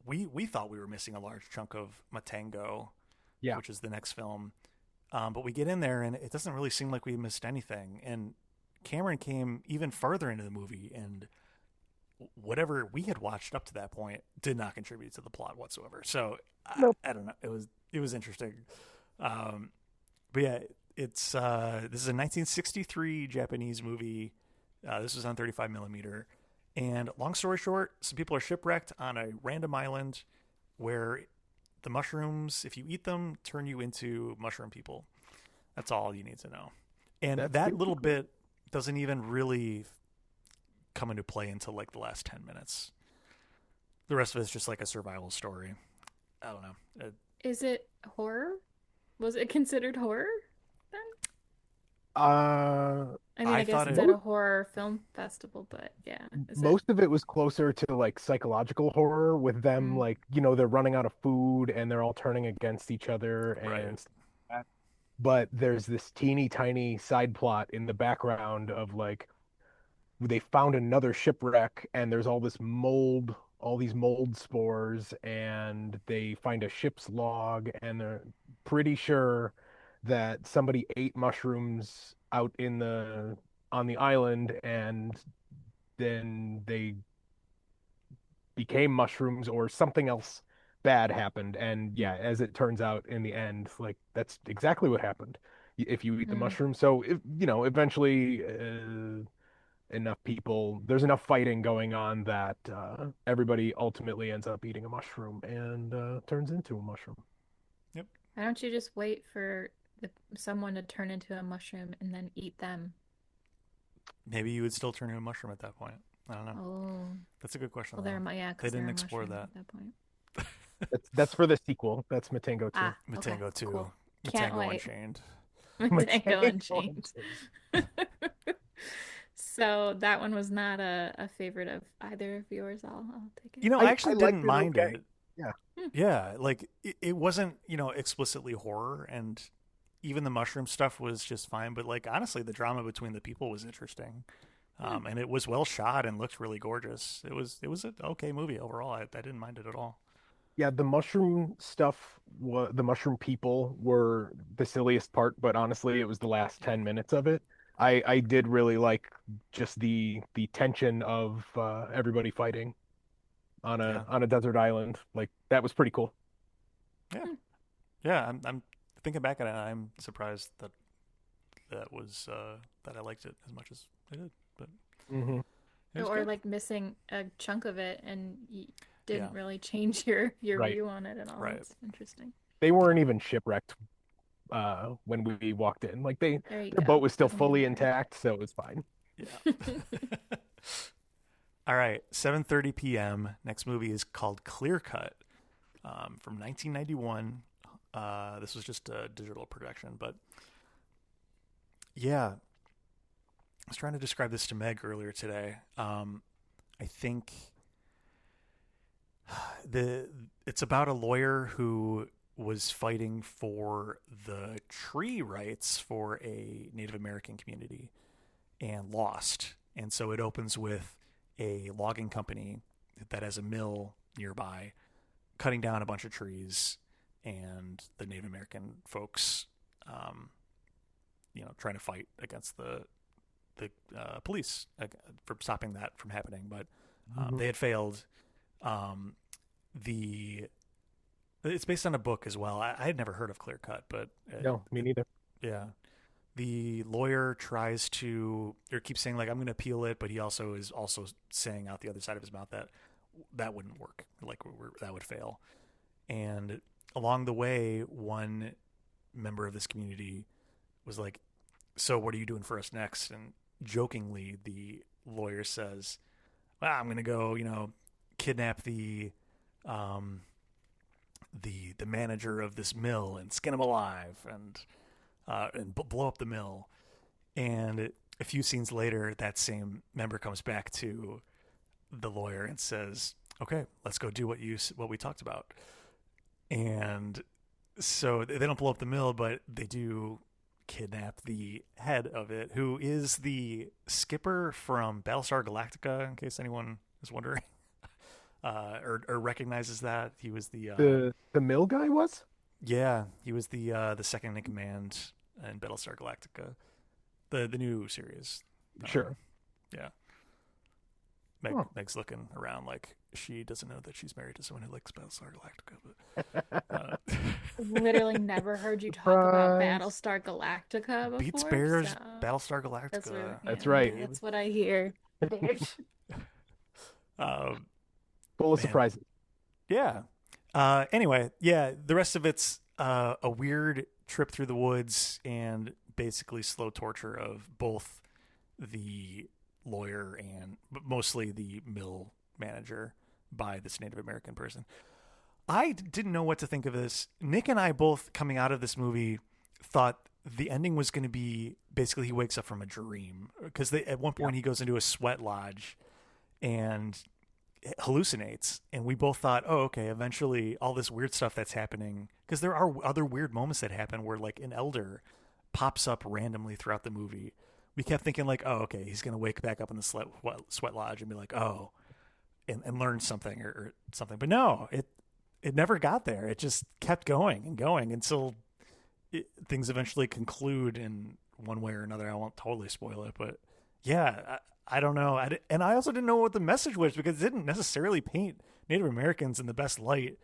We thought we were missing a large chunk of Matango, Yeah. which is the next film. But we get in there and it doesn't really seem like we missed anything. And Cameron came even farther into the movie, and whatever we had watched up to that point did not contribute to the plot whatsoever. So Nope. I don't know. It was interesting. Um, but yeah, it's this is a 1963 Japanese movie. This was on 35 millimeter. And long story short, some people are shipwrecked on a random island where the mushrooms, if you eat them, turn you into mushroom people. That's all you need to know. And That's that little basically bit doesn't even really come into play until like the last 10 minutes. The rest of it's just like a survival story. I don't know. Is it horror? Was it considered horror then? uh I mean, I I guess thought it's it. at a horror film festival, but yeah, is it? most of it was closer to like psychological horror with them, Mm. like, they're running out of food and they're all turning against each other Right. and stuff like that. But there's this teeny tiny side plot in the background of like they found another shipwreck and there's all these mold spores, and they find a ship's log and they're pretty sure that somebody ate mushrooms out in the on the island, and then they became mushrooms or something else bad happened. And yeah, as it turns out in the end, like that's exactly what happened if you eat the Mm. mushroom. So if, eventually there's enough fighting going on that everybody ultimately ends up eating a mushroom and turns into a mushroom. Yep. Why don't you just wait for someone to turn into a mushroom and then eat them? Maybe you would still turn into a mushroom at that point. I don't know. Oh, That's a good question, well, though. yeah, They because they're didn't a explore mushroom that. at that point. That's for the sequel. That's Matango 2. Ah, okay, Matango 2. cool. Can't Matango wait. Unchained. Tango Matango Unchained. So that one was not a favorite of either of yours. I'll take it. I I actually liked didn't it mind okay. it. Yeah. Hmm. Yeah, like it wasn't, explicitly horror, and even the mushroom stuff was just fine. But like honestly, the drama between the people was interesting. Hmm. And it was well shot and looked really gorgeous. It was an okay movie overall. I didn't mind it at all. Yeah, the mushroom stuff, the mushroom people were the silliest part, but honestly, it was the last 10 minutes of it. I did really like just the tension of everybody fighting Yeah, on a desert island. Like that was pretty cool. yeah, yeah. I'm thinking back at it. I'm surprised that that I liked it as much as I did, but Hmm. it was Or good. like missing a chunk of it and you Yeah, didn't really change your Right. view on it at all. right. That's interesting. They weren't even shipwrecked when we walked in. Like There you their boat go. was still Doesn't even fully matter. intact, so it was fine. Yeah. All right, 7:30 p.m. Next movie is called Clear Cut, from 1991. This was just a digital production, but yeah, I was trying to describe this to Meg earlier today. I think the it's about a lawyer who was fighting for the tree rights for a Native American community and lost. And so it opens with a logging company that has a mill nearby cutting down a bunch of trees, and the Native American folks, um, trying to fight against the police for stopping that from happening. But Mhm. they had failed. Um, the It's based on a book as well. I had never heard of Clear Cut, but No, me neither. yeah, the lawyer tries to or keeps saying like I'm going to appeal it, but he also is also saying out the other side of his mouth that that wouldn't work, like that would fail. And along the way, one member of this community was like, "So what are you doing for us next?" And jokingly, the lawyer says, well, "I'm going to go, kidnap um, the manager of this mill and skin him alive and blow up the mill." And a few scenes later, that same member comes back to the lawyer and says, "Okay, let's go do what we talked about." And so they don't blow up the mill, but they do kidnap the head of it, who is the skipper from Battlestar Galactica. In case anyone is wondering, or recognizes that he was The mill guy was? he was the second in command in Battlestar Galactica, the new series. Sure. Yeah, Huh. Meg's looking around like she doesn't know that she's married to someone who likes Battlestar Galactica. But I've literally never heard you talk about Surprise. Battlestar Galactica Beats before, Bears, so Battlestar that's really, Galactica. That's yeah, right. that's what I hear. Um, Full of man, surprises. yeah. Anyway, yeah, the rest of it's a weird trip through the woods and basically slow torture of both the lawyer and but mostly the mill manager by this Native American person. I didn't know what to think of this. Nick and I both coming out of this movie thought the ending was going to be basically he wakes up from a dream because at one point he goes into a sweat lodge and hallucinates, and we both thought, oh, okay, eventually all this weird stuff that's happening, because there are other weird moments that happen where like an elder pops up randomly throughout the movie. We kept thinking like, oh, okay, he's gonna wake back up in the sweat lodge and be like, oh, and learn something or something. But no, it never got there. It just kept going and going until things eventually conclude in one way or another. I won't totally spoil it, but yeah, I don't know. And I also didn't know what the message was because it didn't necessarily paint Native Americans in the best light.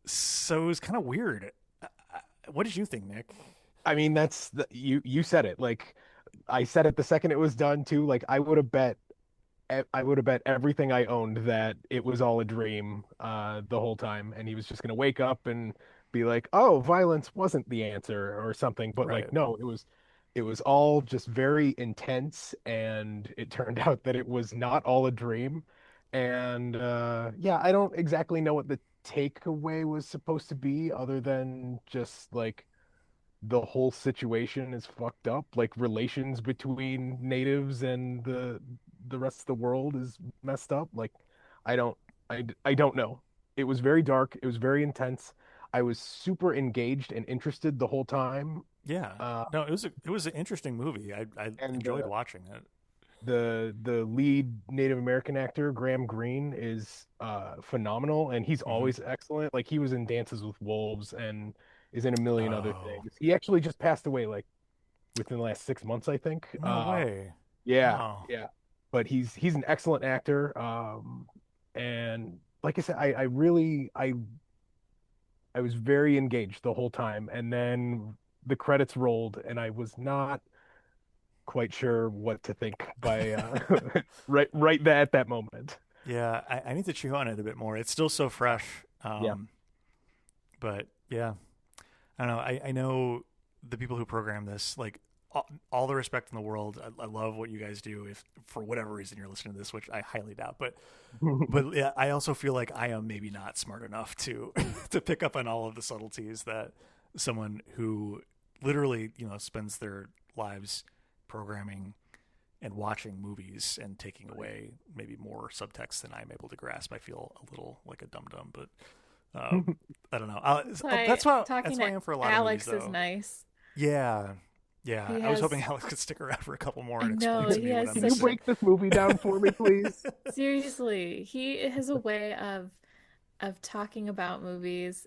So it was kind of weird. What did you think, Nick? I mean, you said it. Like I said it the second it was done too. Like I would have bet everything I owned that it was all a dream the whole time, and he was just gonna wake up and be like, "Oh, violence wasn't the answer" or something. But Right. like, no, it was all just very intense, and it turned out that it was not all a dream. And yeah, I don't exactly know what the takeaway was supposed to be, other than just like the whole situation is fucked up. Like relations between natives and the rest of the world is messed up. Like I don't I don't know. It was very dark. It was very intense. I was super engaged and interested the whole time. Yeah. Uh, No, it was an interesting movie. I and enjoyed watching it. the lead Native American actor, Graham Greene, is phenomenal, and he's Hmm. always excellent. Like he was in Dances with Wolves and is in a million other Oh, things. He actually just passed away like within the last 6 months, I think. no way. Yeah, Oh, yeah. But he's an excellent actor. And like I said, I really I was very engaged the whole time, and then the credits rolled, and I was not quite sure what to think by right at that moment. yeah. I need to chew on it a bit more. It's still so fresh. Yeah. But yeah, I don't know. I know the people who program this, like all the respect in the world. I love what you guys do. If for whatever reason you're listening to this, which I highly doubt, but yeah, I also feel like I am maybe not smart enough to to pick up on all of the subtleties that someone who literally spends their lives programming and watching movies and taking away maybe more subtext than I'm able to grasp. I feel a little like a dum dum, but I don't know. Why That's talking why I to am for a lot of movies, Alex is though. nice. Yeah, yeah. He I was hoping has, Alex could stick around for a couple more I and explain know, to he me what has I'm Can you such, missing. break this movie down for me, please? seriously, he has a way of talking about movies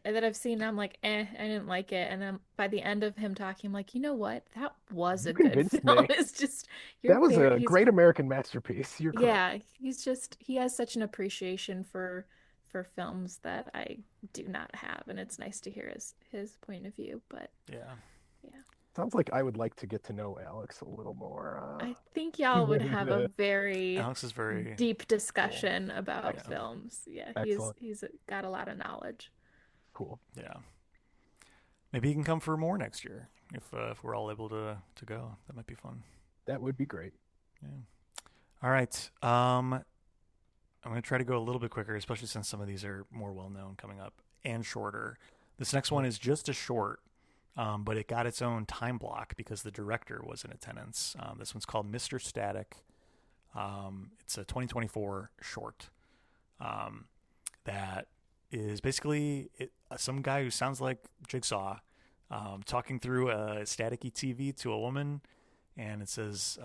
that I've seen. And I'm like, I didn't like it. And then by the end of him talking, I'm like, you know what? That was You a good convinced film. me. It's just, you're That was very, a great American masterpiece. You're correct. yeah, he has such an appreciation for films that I do not have. And it's nice to hear his point of view. But Yeah. yeah, Sounds like I would like to get to know Alex a little more. I think y'all would When have a very Alex is very deep cool. discussion about Yeah. films. Yeah, Excellent. he's got a lot of knowledge. Cool. Yeah. Maybe he can come for more next year if we're all able to go. That might be fun. That would be great. Yeah. All right. I'm going to try to go a little bit quicker, especially since some of these are more well known coming up and shorter. This next one is just a short, but it got its own time block because the director was in attendance. This one's called Mr. Static. It's a 2024 short that is basically some guy who sounds like Jigsaw talking through a staticky TV to a woman, and it says,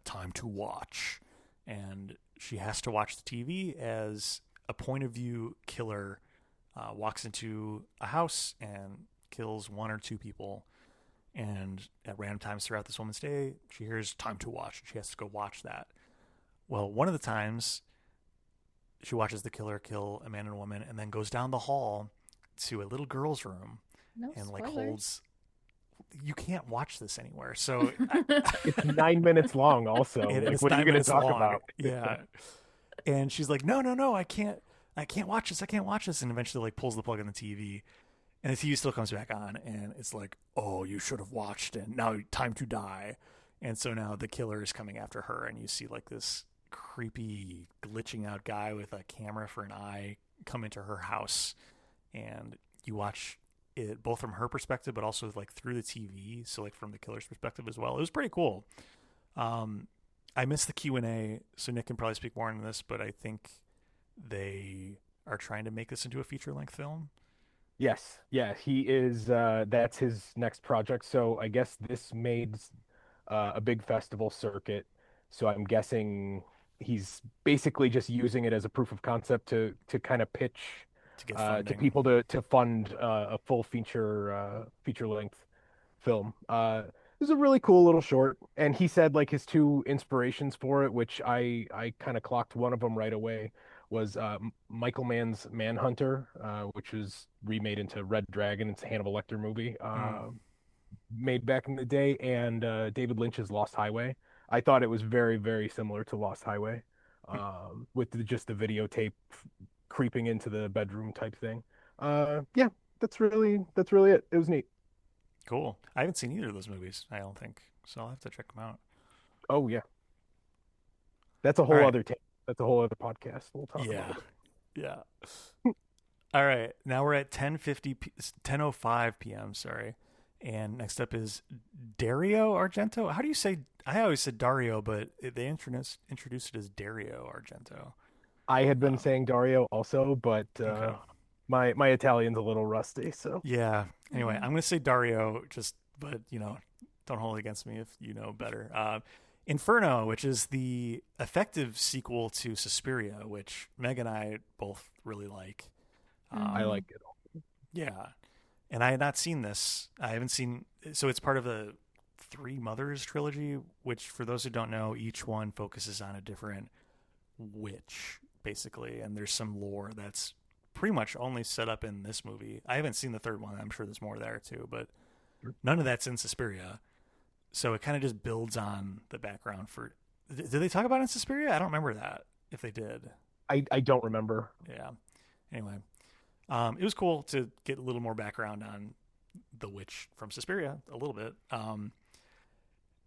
time to watch. And she has to watch the TV as a point of view killer walks into a house and kills one or two people. And at random times throughout this woman's day, she hears time to watch. She has to go watch that. Well, one of the times she watches the killer kill a man and a woman and then goes down the hall to a little girl's room No and like spoilers. holds. You can't watch this anywhere. So It's 9 minutes long, also. and Like, it's what are you nine going to minutes talk long. about? Yeah. And she's like, no, I can't watch this. I can't watch this. And eventually like pulls the plug on the TV and the TV still comes back on and it's like, oh, you should have watched and now time to die. And so now the killer is coming after her and you see like this creepy glitching out guy with a camera for an eye come into her house and you watch it both from her perspective but also like through the TV, so like from the killer's perspective as well. It was pretty cool. I missed the Q&A, so Nick can probably speak more on this, but I think they are trying to make this into a feature-length film. Yes, yeah, he is. That's his next project. So I guess this made a big festival circuit. So I'm guessing he's basically just using it as a proof of concept to kind of pitch To get to funding. people to fund a full feature length film. It was a really cool little short, and he said like his two inspirations for it, which I kind of clocked one of them right away, was Michael Mann's Manhunter, which was remade into Red Dragon. It's a Hannibal Lecter movie, Mm. made back in the day, and David Lynch's Lost Highway. I thought it was very, very similar to Lost Highway, with just the videotape creeping into the bedroom type thing. Yeah, that's really it. It was neat. Cool. I haven't seen either of those movies, I don't think, so I'll have to check them out. Oh yeah, that's a All whole right. other that's a whole other podcast. We'll talk Yeah. about it. Yeah. All right. Now we're at 10:05 p.m., sorry. And next up is Dario Argento. How do you say? I always said Dario, but they introduced it as Dario Argento. I had been Um, saying Dario also, but okay. my Italian's a little rusty, so Yeah. Anyway, Mhm. I'm going to say Dario, just, but, don't hold it against me if you know better. Inferno, which is the effective sequel to Suspiria, which Meg and I both really like. I Mhm. like it. Yeah. And I had not seen this. I haven't seen, so it's part of the Three Mothers trilogy, which, for those who don't know, each one focuses on a different witch, basically. And there's some lore that's pretty much only set up in this movie. I haven't seen the third one. I'm sure there's more there too, but none of that's in Suspiria. So it kind of just builds on the background for. Did they talk about it in Suspiria? I don't remember that. If they did, I don't remember. yeah. Anyway, it was cool to get a little more background on the witch from Suspiria, a little bit.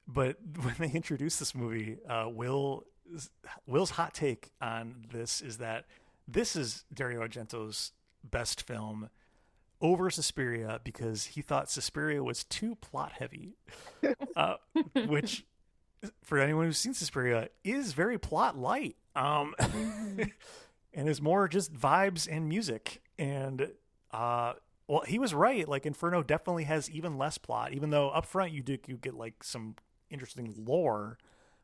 But when they introduced this movie, Will's hot take on this is that this is Dario Argento's best film over Suspiria because he thought Suspiria was too plot heavy, uh, which, for anyone who's seen Suspiria, is very plot light, Mhm. and is more just vibes and music. And well, he was right. Like Inferno definitely has even less plot, even though up front you get like some interesting lore,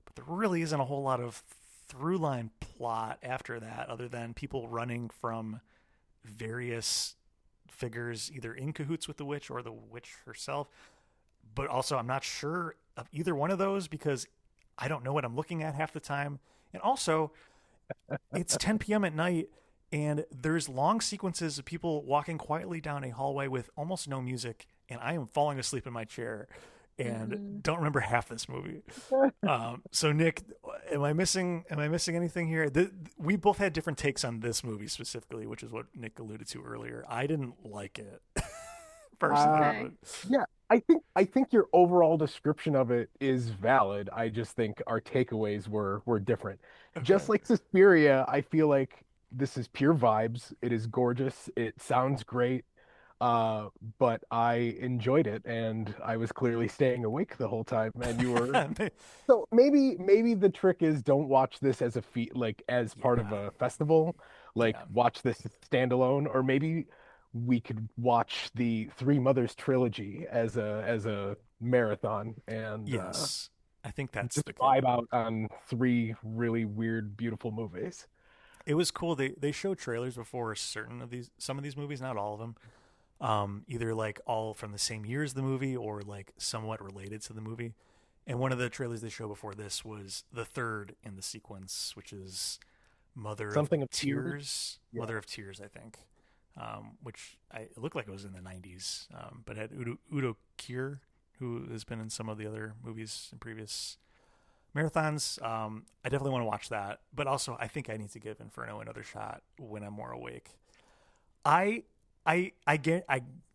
but there really isn't a whole lot of through line plot after that, other than people running from various figures either in cahoots with the witch or the witch herself. But also, I'm not sure of either one of those because I don't know what I'm looking at half the time. And also, it's 10 p.m. at night, and there's long sequences of people walking quietly down a hallway with almost no music, and I am falling asleep in my chair and Mhm. don't remember half this movie. So Nick, am I missing anything here? We both had different takes on this movie specifically, which is what Nick alluded to earlier. I didn't like it personally. Okay. Yeah, I think your overall description of it is valid. I just think our takeaways were different. Okay. Just like Suspiria, I feel like this is pure vibes. It is gorgeous. It sounds great. Uh, but I enjoyed it, and I was clearly staying awake the whole time. And you were so maybe the trick is don't watch this as a like as part of Yeah. a festival. Like Yeah. watch this standalone, or maybe we could watch the Three Mothers trilogy as a marathon and Yes. I think that's just the case. vibe out on three really weird, beautiful movies. It was cool. They showed trailers before some of these movies, not all of them. Either like all from the same year as the movie or like somewhat related to the movie. And one of the trailers they showed before this was the third in the sequence, which is Mother of Something of tears. Tears. Yeah. Mother of Tears, I think. It looked like it was in the 90s, but had Udo Kier, who has been in some of the other movies in previous marathons. I definitely want to watch that, but also I think I need to give Inferno another shot when I'm more awake. I I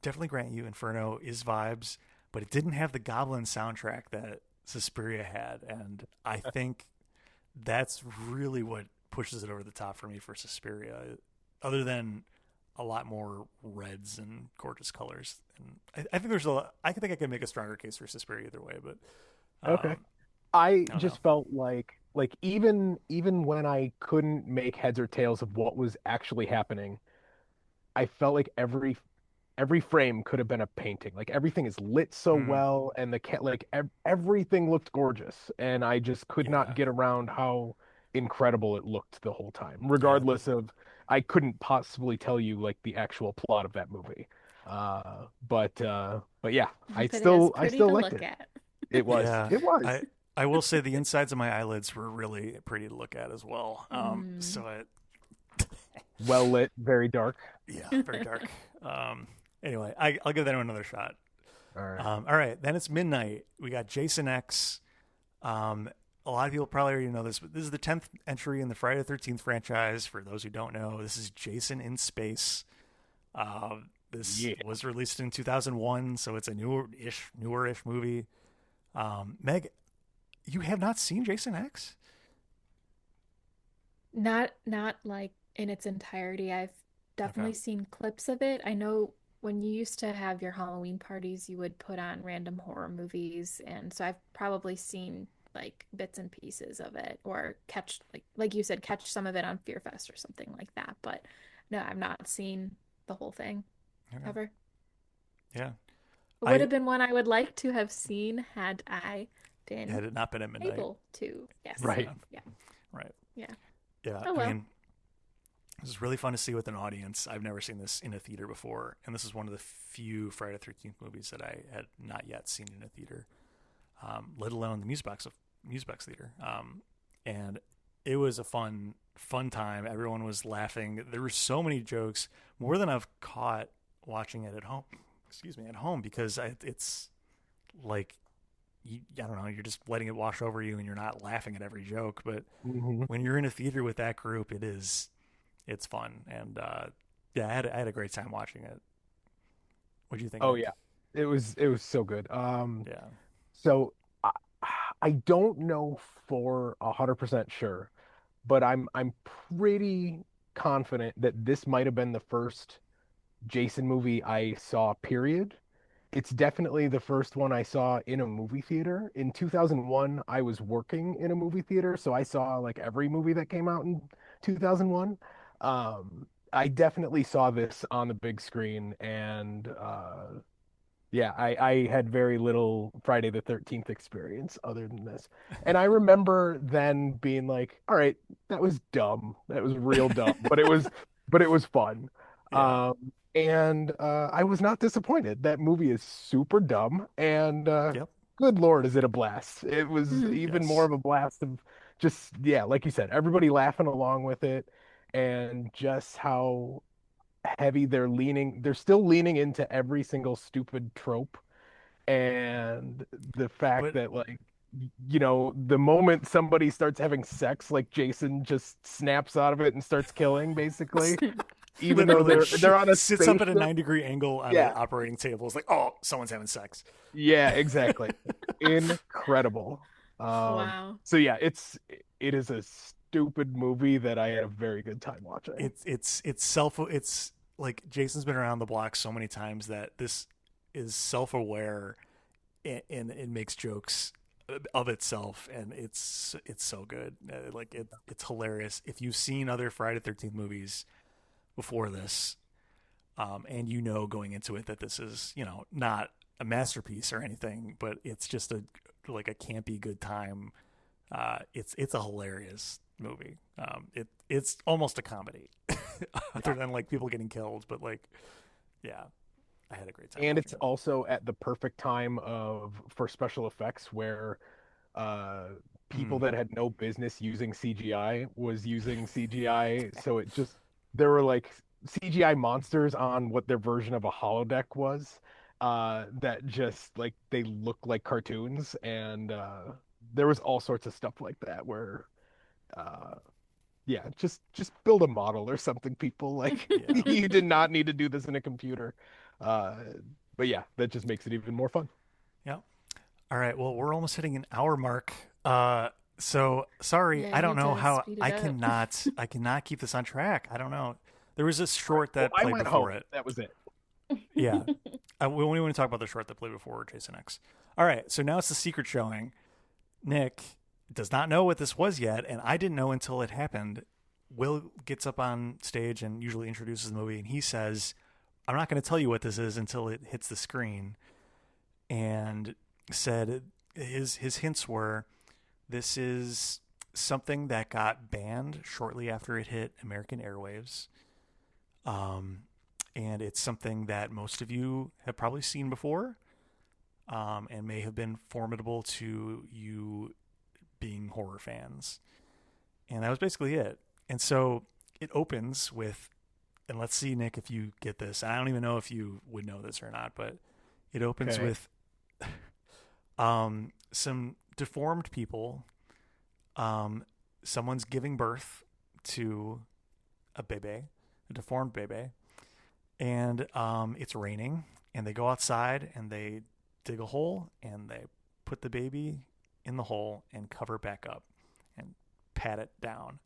definitely grant you Inferno is vibes, but it didn't have the Goblin soundtrack that Suspiria had, and I think that's really what pushes it over the top for me for Suspiria. Other than a lot more reds and gorgeous colors, and I think I think I can make a stronger case for Suspiria either way, but Okay. um, I I don't know. just felt like even when I couldn't make heads or tails of what was actually happening, I felt like every frame could have been a painting. Like everything is lit so Mm, well, and the cat like everything looked gorgeous, and I just could not yeah, get around how incredible it looked the whole time. yeah, Regardless of, I couldn't possibly tell you like the actual plot of that movie. But yeah, But it was I pretty still to liked look it. at. yeah. It was. I will say the insides of my eyelids were really pretty to look at as well. Mm. So it, Well lit, very dark. yeah, very dark. Um, anyway, I'll give that one another shot. All right. All right, then it's midnight. We got Jason X. A lot of people probably already know this, but this is the 10th entry in the Friday the 13th franchise. For those who don't know, this is Jason in Space. This Yeah. was released in 2001, so it's a newer-ish movie. Meg, you have not seen Jason X? Not like in its entirety. I've Okay. definitely seen clips of it. I know when you used to have your Halloween parties, you would put on random horror movies, and so I've probably seen like bits and pieces of it or catch like you said, catch some of it on Fear Fest or something like that. But no, I've not seen the whole thing Okay. ever. Yeah. It would I have been one I would like to have seen had I been had it not been at midnight. able to. Yes. Right. Yeah. Right. Yeah. Yeah. Oh, well. I mean, this is really fun to see with an audience. I've never seen this in a theater before, and this is one of the few Friday the 13th movies that I had not yet seen in a theater, let alone the Musebox Theater. And it was a fun time. Everyone was laughing. There were so many jokes, more than I've caught watching it at home. At home, because it's like, I don't know, you're just letting it wash over you and you're not laughing at every joke. But when you're in a theater with that group, it's fun. And yeah, I had a great time watching it. What do you think? Oh Nick? yeah, it was so good. Yeah. So I, I don't know for 100% sure, but I'm pretty confident that this might have been the first Jason movie I saw, period. It's definitely the first one I saw in a movie theater. In 2001, I was working in a movie theater, so I saw like every movie that came out in 2001. I definitely saw this on the big screen, and yeah, I had very little Friday the 13th experience other than this. And I remember then being like, all right, that was dumb. That was real dumb, but it was fun. Yeah. And I was not disappointed. That movie is super dumb, and Yep. good Lord, is it a blast. It was Mhm. even more Yes. of a blast of just, yeah, like you said, everybody laughing along with it, and just how heavy they're still leaning into every single stupid trope, and the fact But that, like, the moment somebody starts having sex, like, Jason just snaps out of it and starts killing, basically, even though literally they're on a sits up at a spaceship. 90-degree angle on an Yeah, operating table. It's like, oh, someone's having sex. yeah, exactly. Incredible. Wow. So yeah, it is a stupid movie that I had a very good time watching. It's like Jason's been around the block so many times that this is self-aware, and it makes jokes of itself, and it's so good. It's hilarious. If you've seen other Friday the 13th movies before this, and going into it that this is, not a masterpiece or anything, but it's just a campy good time. It's a hilarious movie. It's almost a comedy, other than like people getting killed. But like, yeah, I had a great time And watching it's it. also at the perfect time for special effects where uh people Mm, that had no business using CGI was using CGI. So there were like CGI monsters on what their version of a holodeck was, that just, like, they look like cartoons, and there was all sorts of stuff like that where uh yeah, just build a model or something, people. Like, yeah, you did not need to do this in a computer. Uh, but yeah, that just makes it even more fun. yeah. All right. Well, we're almost hitting an hour mark. So sorry, Yeah, I you don't need know to how speed it I up. cannot I cannot keep this on track. I don't know. There was this All right. short Well, that I played went home. before it. That was it. Yeah. We only want to talk about the short that played before Jason X. All right. So now it's the secret showing. Nick does not know what this was yet, and I didn't know until it happened. Will gets up on stage and usually introduces the movie, and he says, I'm not going to tell you what this is until it hits the screen. And said his hints were, this is something that got banned shortly after it hit American airwaves. And it's something that most of you have probably seen before, and may have been formidable to you being horror fans. And that was basically it. And so it opens with, and let's see, Nick, if you get this. I don't even know if you would know this or not, but it opens Okay. with some deformed people. Someone's giving birth to a deformed baby, and it's raining, and they go outside and they dig a hole and they put the baby in the hole and cover it back up and pat it down,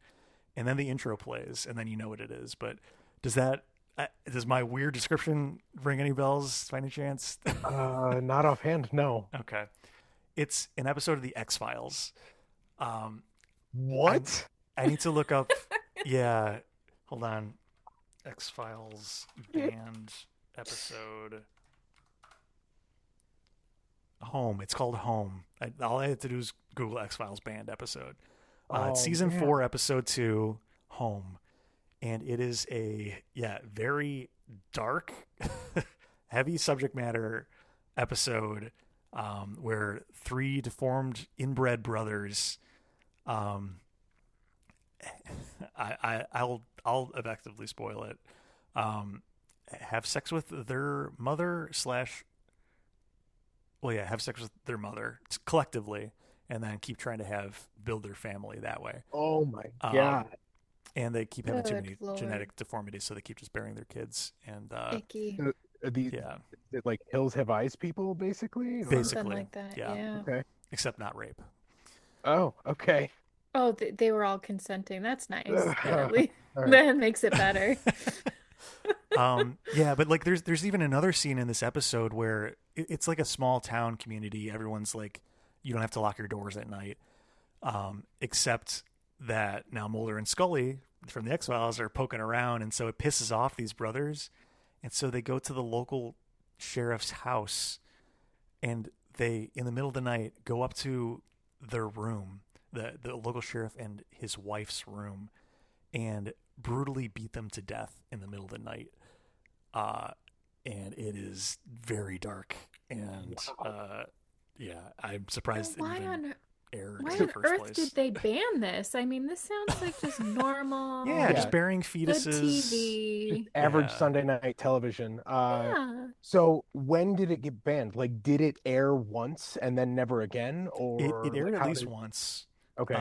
and then the intro plays, and then you know what it is. But does my weird description ring any bells by any chance? Not offhand, no. Okay, it's an episode of the X-Files. I What? I need to look up. Yeah, hold on. X-Files banned episode. Home. It's called Home. All I had to do is Google X-Files band episode. It's Oh, season man. 4, episode 2, Home. And it is a, very dark, heavy subject matter episode where 3 deformed inbred brothers, I'll effectively spoil it, have sex with their mother have sex with their mother collectively, and then keep trying to build their family that way. Oh my Um, God. and they keep having too Good many Lord. genetic deformities, so they keep just burying their kids. And Icky. Are these yeah, is it like Hills Have Eyes people, basically? Or- basically, Something like that. yeah. Yeah. Okay. except not rape. Oh, okay. Oh, they were all consenting. That's nice. Ugh. At least All right. that makes it better. But like there's even another scene in this episode where it's like a small town community. Everyone's like, you don't have to lock your doors at night, except that now Mulder and Scully from the X-Files are poking around, and so it pisses off these brothers, and so they go to the local sheriff's house, and they, in the middle of the night, go up to their room, the local sheriff and his wife's room, and brutally beat them to death in the middle of the night. And it is very dark, and I'm surprised Why it even on aired Why in the on first earth place. did they ban this? I mean, this sounds like just normal. Yeah, just Yeah. burying Good fetuses. TV. Average Yeah. Sunday night television. Yeah. So when did it get banned? Like, did it air once and then never again, or It aired like, at how least did- once. Okay.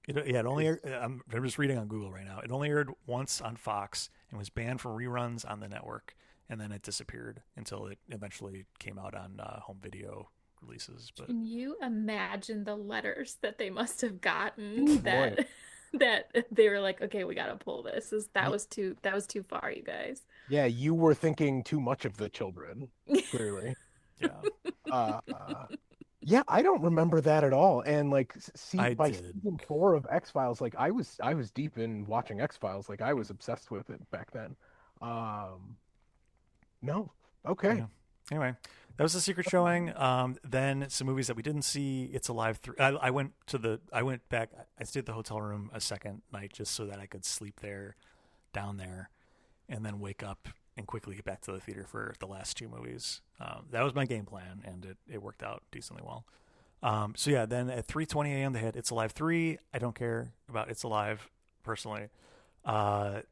It only aired, I'm just reading on Google right now. It only aired once on Fox and was banned from reruns on the network, and then it disappeared until it eventually came out on home video releases. But Can you imagine the letters that they must have gotten Ooh, that boy. that they were like, okay, we gotta pull this. That was too far, you guys. Yeah, you were thinking too much of the children, clearly. yeah, Yeah, I don't remember that at all. And like, I by did. season 4 of X-Files, like I was deep in watching X-Files. Like I was obsessed with it back then. No, okay. Yeah. Anyway, that was the secret showing. Then some movies that we didn't see. It's Alive 3. I went back. I stayed at the hotel room a second night just so that I could sleep down there, and then wake up and quickly get back to the theater for the last 2 movies. That was my game plan, and it worked out decently well. So yeah, then at 3:20 a.m. they had It's Alive 3. I don't care about It's Alive personally. At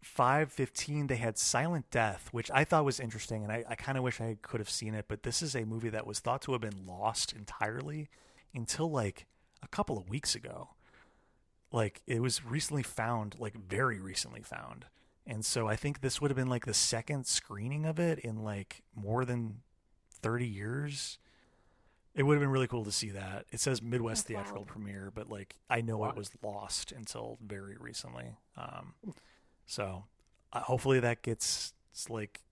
5:15 they had Silent Death, which I thought was interesting, and I kind of wish I could have seen it, but this is a movie that was thought to have been lost entirely until like a couple of weeks ago. Like it was recently found, like very recently found. And so I think this would have been like the second screening of it in like more than 30 years. It would have been really cool to see that. It says Midwest That's theatrical wild. premiere, but like I know Wow. it was lost until very recently. So hopefully that gets like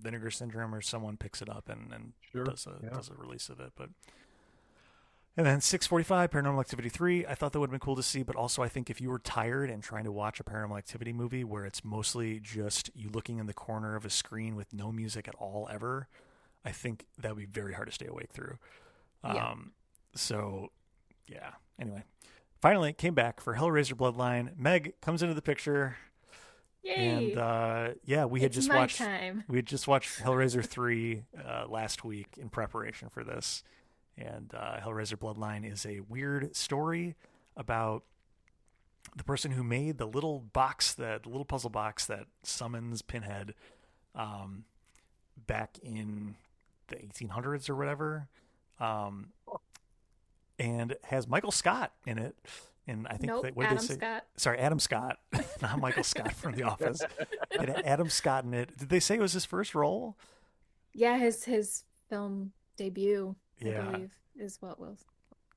Vinegar Syndrome or someone picks it up and Sure. does Yeah. a release of it. But and then 6:45 Paranormal Activity 3. I thought that would have been cool to see, but also I think if you were tired and trying to watch a Paranormal Activity movie where it's mostly just you looking in the corner of a screen with no music at all ever, I think that would be very hard to stay awake through. Yeah. So yeah. Anyway, finally came back for Hellraiser Bloodline. Meg comes into the picture. Yay. And we had It's just my watched time. Hellraiser 3 last week in preparation for this. And Hellraiser Bloodline is a weird story about the person who made the little puzzle box that summons Pinhead back in the 1800s or whatever, and has Michael Scott in it. And I think Nope, what did Adam they say? Scott. Sorry, Adam Scott, not Michael Scott from The Office. It had Adam Scott in it. Did they say it was his first role? Yeah, his film debut, I Yeah. believe, is what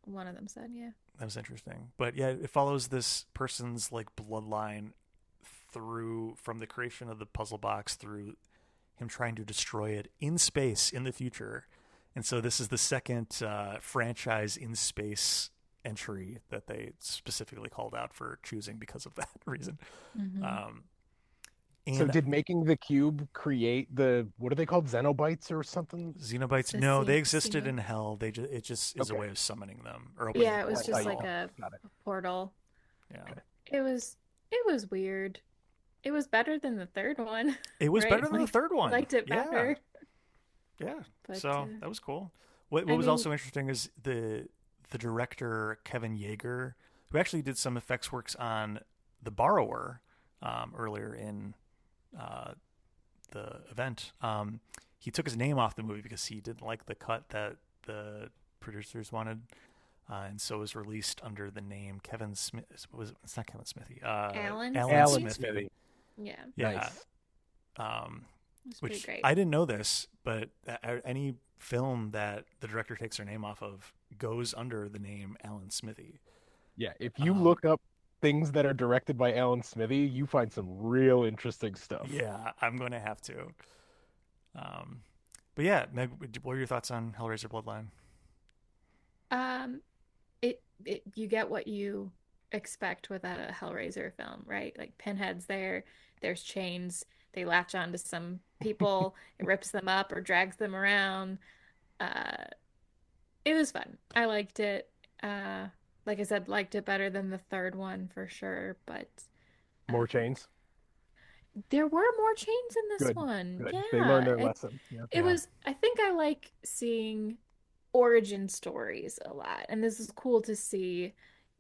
one of them said. Yeah. That was interesting. But yeah, it follows this person's like bloodline from the creation of the puzzle box through him trying to destroy it in space in the future. And so this is the second franchise in space entry that they specifically called out for choosing because of that reason. Mhm. So And did making the cube create the, what are they called? Xenobites or something? Xenobites, The no, they scene, existed in hell. It just is a Okay. way of summoning them or opening a yeah, it was portal. just That's like all. Got it. a portal. Yeah. Okay. It was weird. It was better than the third one, It was right? better than the Like third I one. liked it Yeah. better. Yeah. But So that was cool. What I was mean, also interesting is the director Kevin Yeager, who actually did some effects works on The Borrower earlier in uh, the event. He took his name off the movie because he didn't like the cut that the producers wanted, and so it was released under the name Kevin Smith. It's not Kevin Smithy. Alan Alan Smithy? Smithy. yeah, Yeah. Nice. it was pretty Which great. I didn't know this, but any film that the director takes their name off of goes under the name Alan Smithy. Yeah, if you Um, look up things that are directed by Alan Smithy, you find some real interesting stuff. Yeah, I'm going to have to. Um, but yeah, Meg, what are your thoughts on Hellraiser Bloodline? Um, it you get what you expect with a Hellraiser film, right? Like Pinhead's there, there's chains, they latch onto some people, it rips them up or drags them around. Uh, it was fun. I liked it. Like I said, liked it better than the third one for sure, but More uh, chains. there were more chains in this Good. one. Good. They learned Yeah, their lesson. Yeah. it was, I think I like seeing origin stories a lot. And this is cool to see,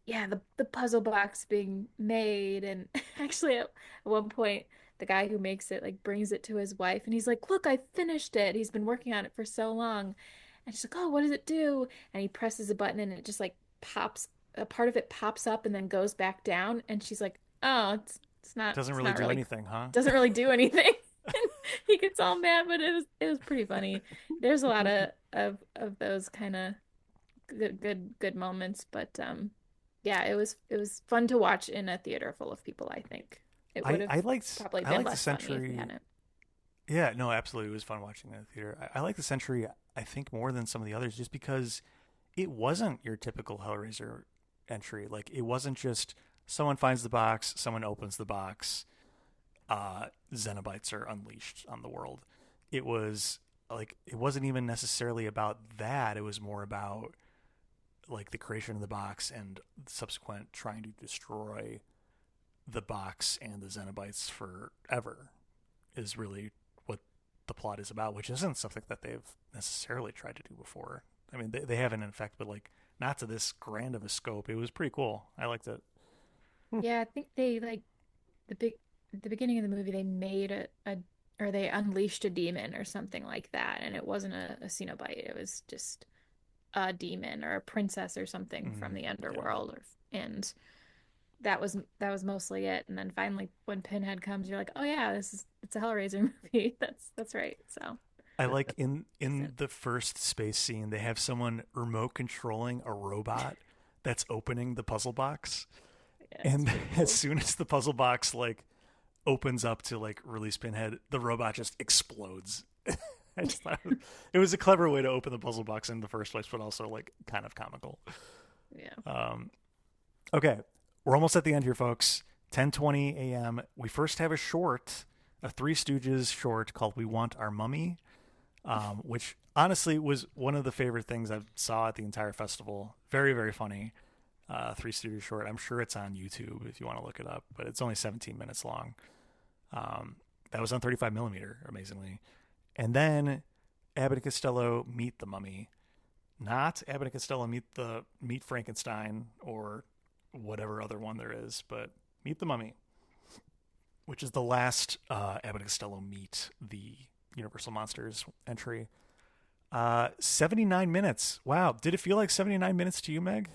yeah, the puzzle box being made. And actually, at one point, the guy who makes it like brings it to his wife and he's like, look, I finished it. He's been working on it for so long. And she's like, oh, what does it do? And he presses a button and it just like pops, a part of it pops up and then goes back down. And she's like, oh, Doesn't it's really not do really, anything, huh? doesn't really do anything. He gets all mad, but it was pretty funny. There's a lot of those kind of good moments, but yeah, it was fun to watch in a theater full of people, I think. It would have I liked probably I been liked the less funny if we Century. hadn't. Yeah, no, absolutely, it was fun watching that in the theater. I like the Century. I think more than some of the others, just because it wasn't your typical Hellraiser entry. Like it wasn't just someone finds the box, someone opens the box, Xenobites are unleashed on the world. It was like it wasn't even necessarily about that. It was more about like the creation of the box and subsequent trying to destroy the box and the Xenobites forever is really what the plot is about, which isn't something that they've necessarily tried to do before. I mean, they haven't in fact, but like not to this grand of a scope. It was pretty cool. I liked it. Yeah, I think they like at the beginning of the movie they made a or they unleashed a demon or something like that, and it wasn't a Cenobite. It was just a demon or a princess or something from the Yeah. underworld, and that was mostly it. And then finally, when Pinhead comes, you're like, oh yeah, it's a Hellraiser movie. That's right. So I like in the first space scene, they have someone remote controlling a robot that's opening the puzzle box. yeah, And pretty as cool. soon as the puzzle box like opens up to like release Pinhead, the robot just explodes. I just thought it was a clever way to open the puzzle box in the first place, but also like kind of comical. Yeah. Okay, we're almost at the end here, folks. 10:20 a.m. We first have a Three Stooges short called "We Want Our Mummy," which honestly was one of the favorite things I saw at the entire festival. Very, very funny. Three Stooges short. I'm sure it's on YouTube if you want to look it up, but it's only 17 minutes long. That was on 35 millimeter, amazingly. And then Abbott and Costello Meet the Mummy. Not Abbott and Costello Meet Frankenstein or whatever other one there is, but Meet the Mummy, which is the last Abbott and Costello meet the Universal Monsters entry. 79 minutes. Wow. Did it feel like 79 minutes to you, Meg?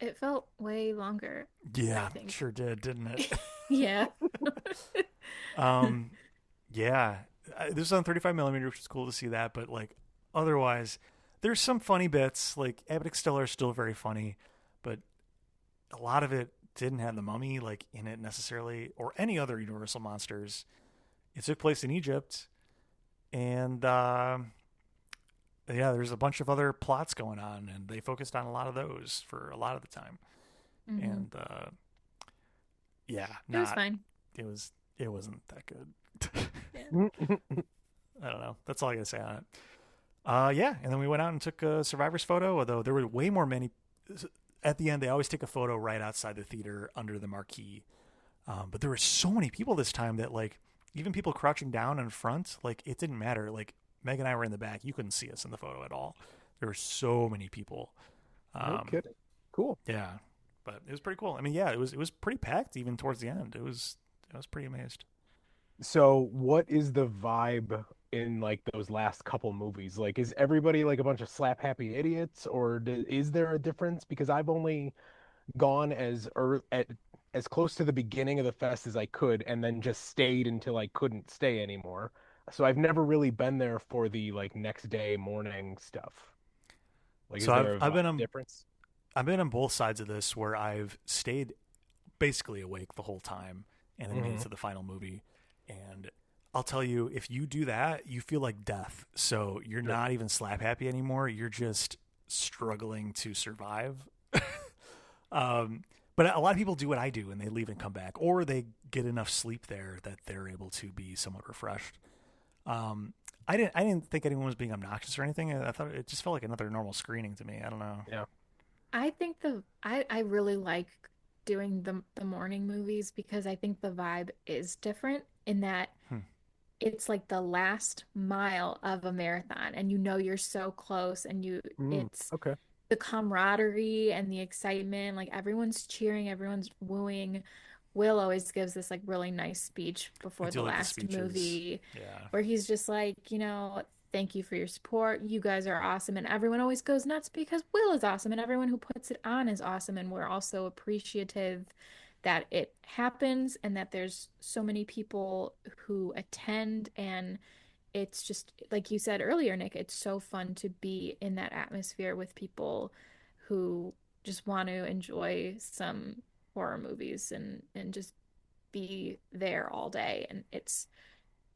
It felt way longer, Yeah, I think. sure did, didn't it? Yeah. Yeah. This is on 35 millimeter, which is cool to see that, but like otherwise, there's some funny bits. Like Abbott and Costello are still very funny, but a lot of it didn't have the mummy like in it necessarily, or any other Universal monsters. It took place in Egypt, and yeah, there's a bunch of other plots going on, and they focused on a lot of those for a lot of the time. Mhm. And yeah, It was fine. It was it wasn't that good. Yeah. I don't know. That's all I gotta say on it. Yeah, and then we went out and took a survivor's photo. Although there were way more many. At the end, they always take a photo right outside the theater under the marquee. But there were so many people this time that like even people crouching down in front, like it didn't matter. Like Meg and I were in the back, you couldn't see us in the photo at all. There were so many people. No kidding. Cool. Yeah, but it was pretty cool. I mean, yeah, it was pretty packed even towards the end. I was pretty amazed. So, what is the vibe in like those last couple movies? Like, is everybody like a bunch of slap happy idiots, or is there a difference? Because I've only gone as close to the beginning of the fest as I could, and then just stayed until I couldn't stay anymore. So I've never really been there for the like next day morning stuff. Like, So is there a I've been difference? I've been on both sides of this where I've stayed basically awake the whole time and then made it Hmm. to the final movie. And I'll tell you, if you do that, you feel like death. So you're Sure. not even slap happy anymore. You're just struggling to survive. But a lot of people do what I do and they leave and come back, or they get enough sleep there that they're able to be somewhat refreshed. Um, I didn't think anyone was being obnoxious or anything. I thought it just felt like another normal screening to me. I don't know. Yeah. I think I really like doing the morning movies because I think the vibe is different in that Hmm. it's like the last mile of a marathon and you know you're so close and it's Okay. the camaraderie and the excitement, like everyone's cheering, everyone's wooing. Will always gives this like really nice speech I before do the like the last speeches. movie Yeah. where he's just like, thank you for your support. You guys are awesome. And everyone always goes nuts because Will is awesome and everyone who puts it on is awesome. And we're also appreciative that it happens and that there's so many people who attend. And it's just, like you said earlier, Nick, it's so fun to be in that atmosphere with people who just want to enjoy some horror movies and just be there all day. And it's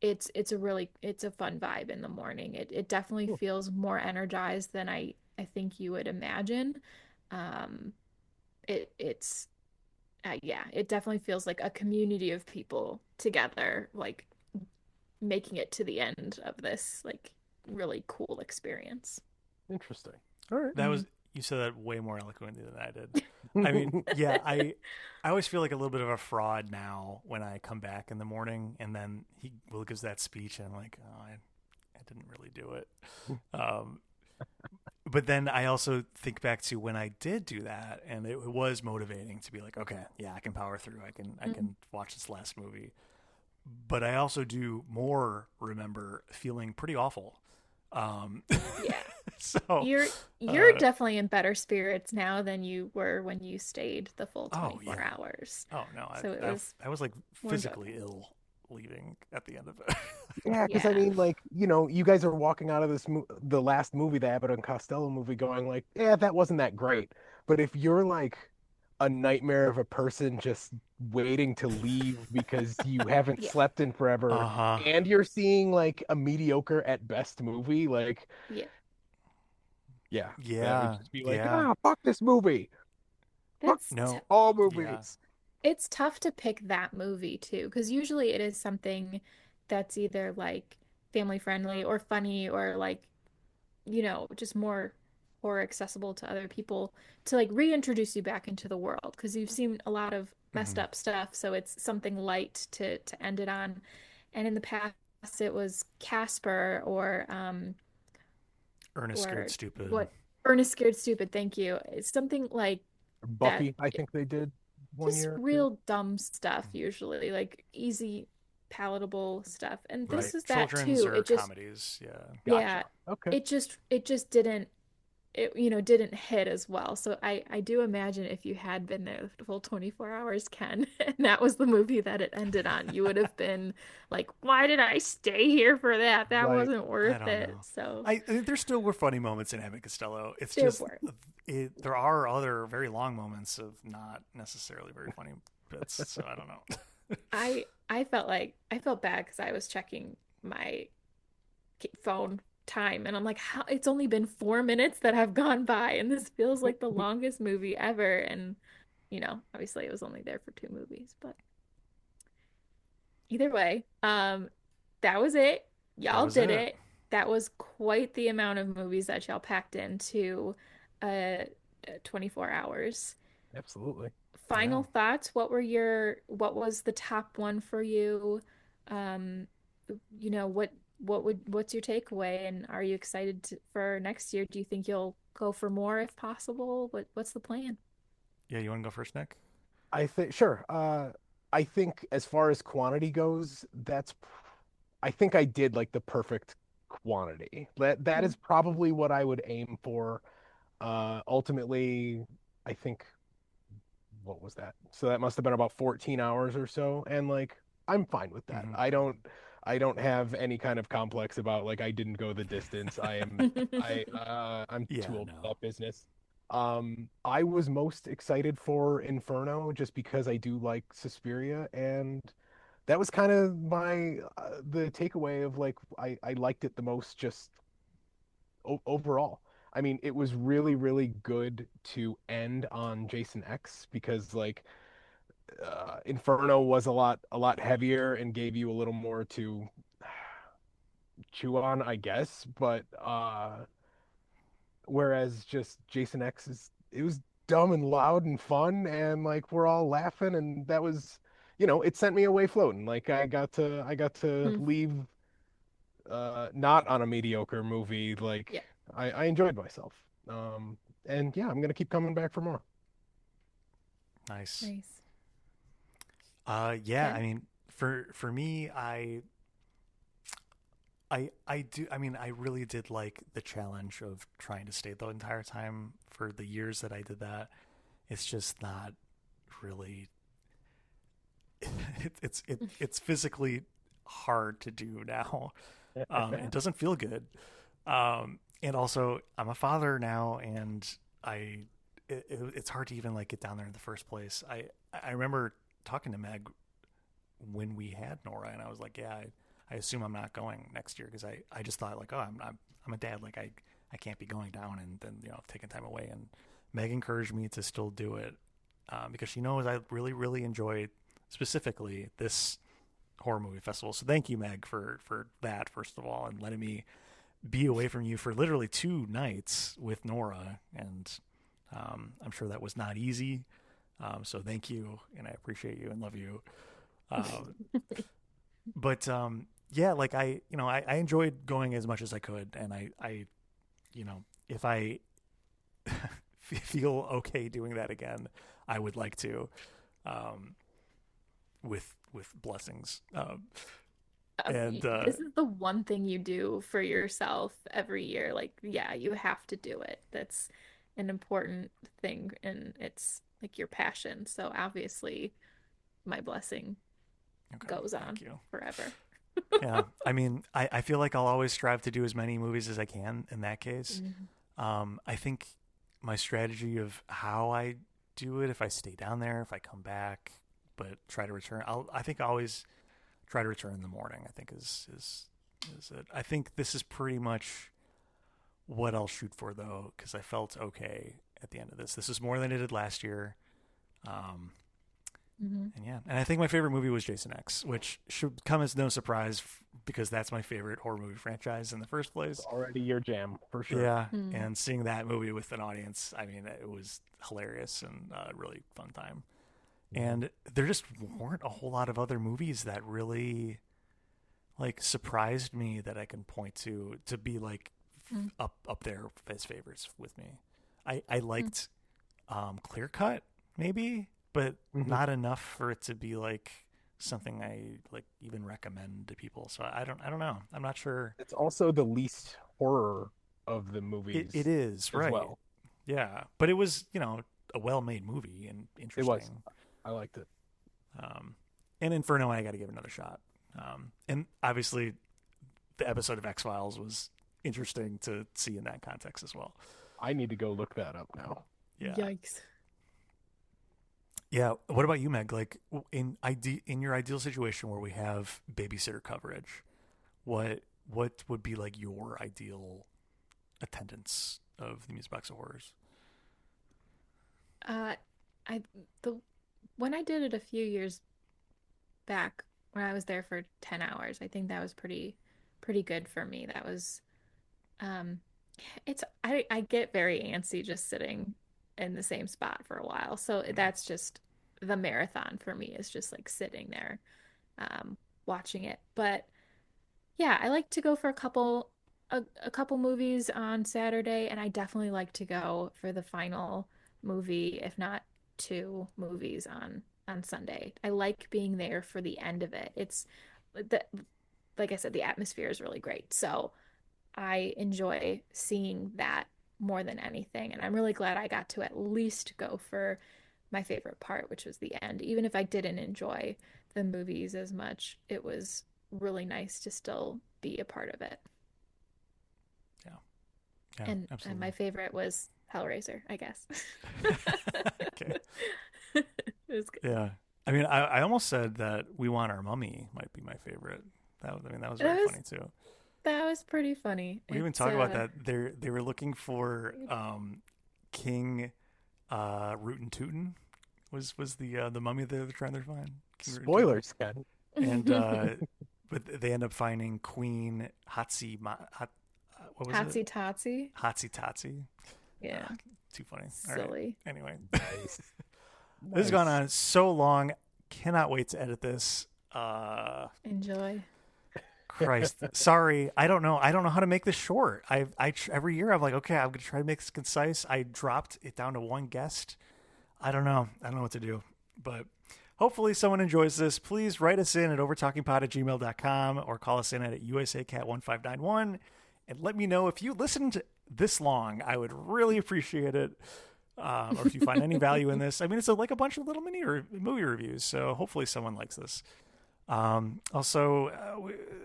a fun vibe in the morning. It definitely Cool. feels more energized than I think you would imagine. Um, it's yeah, it definitely feels like a community of people together, like making it to the end of this like really cool experience. Interesting. All right. That Mhm. was You said that way more eloquently than I did. I mean, yeah, I always feel like a little bit of a fraud now when I come back in the morning and then Will gives that speech and I'm like, oh, I didn't really do it. Um, but then I also think back to when I did do that and it was motivating to be like, okay, yeah, I can power through. I Mhm. can watch this last movie. But I also do more remember feeling pretty awful. Um, Yeah. so, You're you're uh, definitely in better spirits now than you were when you stayed the full oh 24 yeah. hours. Oh no, So it I was I was like more of a physically ill leaving at the end of it. Yeah, because I yeah. mean, like, you guys are walking out of the last movie, the Abbott and Costello movie, going like, yeah, that wasn't that great. But if you're like a nightmare of a person just waiting to leave because you haven't Yeah. slept in forever, Uh-huh. and you're seeing like a mediocre at best movie, like, Yeah. yeah, that would Yeah, just be like, yeah. ah, fuck this movie, fuck That's t No, all yeah. movies. It's tough to pick that movie too, because usually it is something that's either like family friendly or funny or like, just more accessible to other people to like reintroduce you back into the world because you've seen a lot of messed Hmm. up stuff. So it's something light to end it on. And in the past it was Casper Ernest Scared or Stupid. what Ernest Scared Stupid, thank you. It's something like that. Buffy, I think they did one Just year too. real dumb stuff usually, like easy palatable stuff. And Right. this is that Children's too. or comedies. Yeah. Yeah, Gotcha. Okay. it just didn't hit as well. So I do imagine if you had been there the full 24 hours, Ken, and that was the movie that it ended on, you would have been like, why did I stay here for that? That Right. wasn't I worth don't it. know. So I think there still were funny moments in Abbott Costello. It's there just were. there are other very long moments of not necessarily very funny bits. So I don't know. I felt bad because I was checking my phone time and I'm like, how it's only been 4 minutes that have gone by and this feels like the longest movie ever. And obviously it was only there for two movies, but Either way, that was it. That Y'all was did it. it. That was quite the amount of movies that y'all packed into uh 24 hours. Absolutely. Yeah. Final thoughts, what was the top one for you? Um, what's your takeaway and are you excited for next year? Do you think you'll go for more if possible? What's the plan? Yeah, you want to go first, Nick? I think sure. I think as far as quantity goes, I think I did like the perfect quantity. That Mm. is probably what I would aim for. Ultimately, I think what was that? So that must have been about 14 hours or so, and like I'm fine with that. Hmm. I don't have any kind of complex about like I didn't go the distance. I'm too Yeah, old for no. that business. I was most excited for Inferno just because I do like Suspiria, and that was kind of my the takeaway of like I liked it the most just overall. I mean, it was really, really good to end on Jason X because like Inferno was a lot heavier and gave you a little more to chew on, I guess. But whereas just Jason X is it was dumb and loud and fun and like we're all laughing and that was it sent me away floating. Like I got to Mm. leave not on a mediocre movie. Like Yeah, I enjoyed myself. And yeah, I'm gonna keep coming back for more. Nice. nice. Yeah, I Ken? mean, for me, I do. I mean, I really did like the challenge of trying to stay the entire time for the years that I did that. It's just not really. It's physically hard to do now. It doesn't feel good. And also, I'm a father now, and it's hard to even like get down there in the first place. I remember talking to Meg when we had Nora, and I was like, yeah, I assume I'm not going next year because I just thought like, oh, I'm a dad, like I can't be going down and then taking time away. And Meg encouraged me to still do it because she knows I really enjoyed specifically this horror movie festival. So thank you, Meg, for that first of all, and letting me be away from you for literally 2 nights with Nora, and I'm sure that was not easy. So thank you, and I appreciate you and love you. Um, but yeah, like I enjoyed going as much as I could, and if I feel okay doing that again, I would like to, um, with blessings. And This is the one thing you do for yourself every year. Like, yeah, you have to do it. That's an important thing, and it's like your passion. So obviously, my blessing okay, goes on thank you. forever. Yeah, I mean, I feel like I'll always strive to do as many movies as I can in that case. Mhm. I think my strategy of how I do it, if I stay down there, if I come back, but try to return, I think I always try to return in the morning. I think is it. I think this is pretty much what I'll shoot for though, because I felt okay at the end of this. This is more than I did last year. Um, Mhm. and yeah, and I think my favorite movie was Jason X, which should come as no surprise because that's my favorite horror movie franchise in the first It's place. already your jam for sure. Yeah, Mm. and seeing that movie with an audience, I mean, it was hilarious and a really fun time. Yeah. And there just weren't a whole lot of other movies that really like surprised me that I can point to be like Mm. up there as favorites with me. I Mm. liked Clear Cut maybe, but Mhm. not enough for it to be like something I like even recommend to people. So I don't know. I'm not sure. It's also the least horror of the It movies is as right. well. Yeah, but it was a well-made movie and It was. interesting. I liked it. Um, and Inferno, I got to give another shot. And obviously, the episode of X Files was interesting to see in that context as well. I need to go look that up now. Yeah, Yikes. yeah. What about you, Meg? Like in your ideal situation where we have babysitter coverage, what would be like your ideal attendance of the Music Box of Horrors? Uh, I the when I did it a few years back, where I was there for 10 hours. I think that was pretty good for me. That was um I get very antsy just sitting in the same spot for a while. So that's just the marathon for me, is just like sitting there watching it. But yeah, I like to go for a couple movies on Saturday, and I definitely like to go for the final movie, if not two movies on Sunday. I like being there for the end of it. It's the like I said, the atmosphere is really great. So I enjoy seeing that more than anything, and I'm really glad I got to at least go for my favorite part, which was the end. Even if I didn't enjoy the movies as much, it was really nice to still be a part of it. Yeah. Yeah, And absolutely. my favorite was Hellraiser, I guess. Okay. It was good. Yeah. I mean, I almost said that We Want Our Mummy might be my favorite. That was very funny too. That was pretty funny. We even It's talk about that. They were looking for King Rootin' Tootin' was the mummy they're trying to find. King Rootin' Tootin'. Spoilers, Ken. And but they end up finding Queen what was Hotsy it? Totsy. Hotsy Totsy. Yeah. Too funny. Silly. All right. Anyway, Nice. this has gone on so long. Cannot wait to edit this. Enjoy. Christ, sorry. I don't know how to make this short. Every year I'm like, okay, I'm gonna try to make this concise. I dropped it down to one guest. I don't know what to do, but hopefully someone enjoys this. Please write us in at overtalkingpod@gmail.com or call us in at USACat1591 and let me know if you listened this long. I would really appreciate it. Or if you find any value in this. I mean, it's like a bunch of little mini movie reviews, so hopefully someone likes this. Also,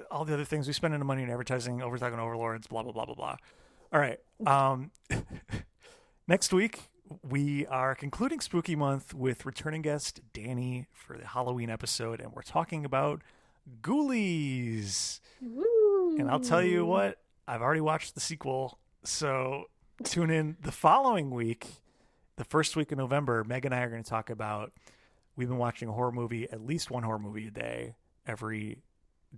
all the other things we spend into money in advertising, Overtalking Overlords, blah, blah, blah, blah, blah. All right. Next week, we are concluding Spooky Month with returning guest Danny for the Halloween episode, and we're talking about Ghoulies. Woo. And I'll tell you what, I've already watched the sequel, so tune in the following week, the first week of November. Meg and I are going to talk about, we've been watching a horror movie, at least one horror movie a day, every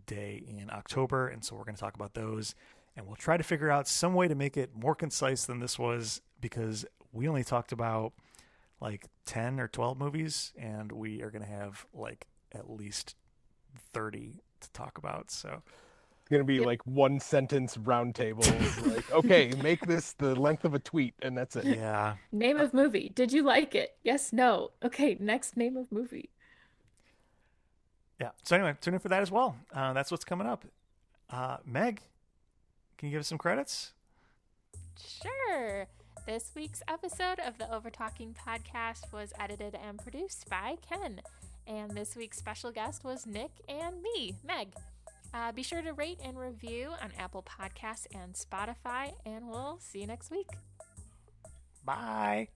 day in October, and so we're going to talk about those, and we'll try to figure out some way to make it more concise than this was, because we only talked about like 10 or 12 movies, and we are going to have like at least 30 to talk about. So It's gonna be like one sentence roundtable. Like, okay, make this the length of a tweet, and that's it. yeah. Name of movie. Did you like it? Yes, no. Okay, next name of movie. Yeah. So anyway, tune in for that as well. That's what's coming up. Meg, can you give us some credits? Sure. This week's episode of the Overtalking Podcast was edited and produced by Ken. And this week's special guest was Nick and me, Meg. Be sure to rate and review on Apple Podcasts and Spotify, and we'll see you next week. Bye.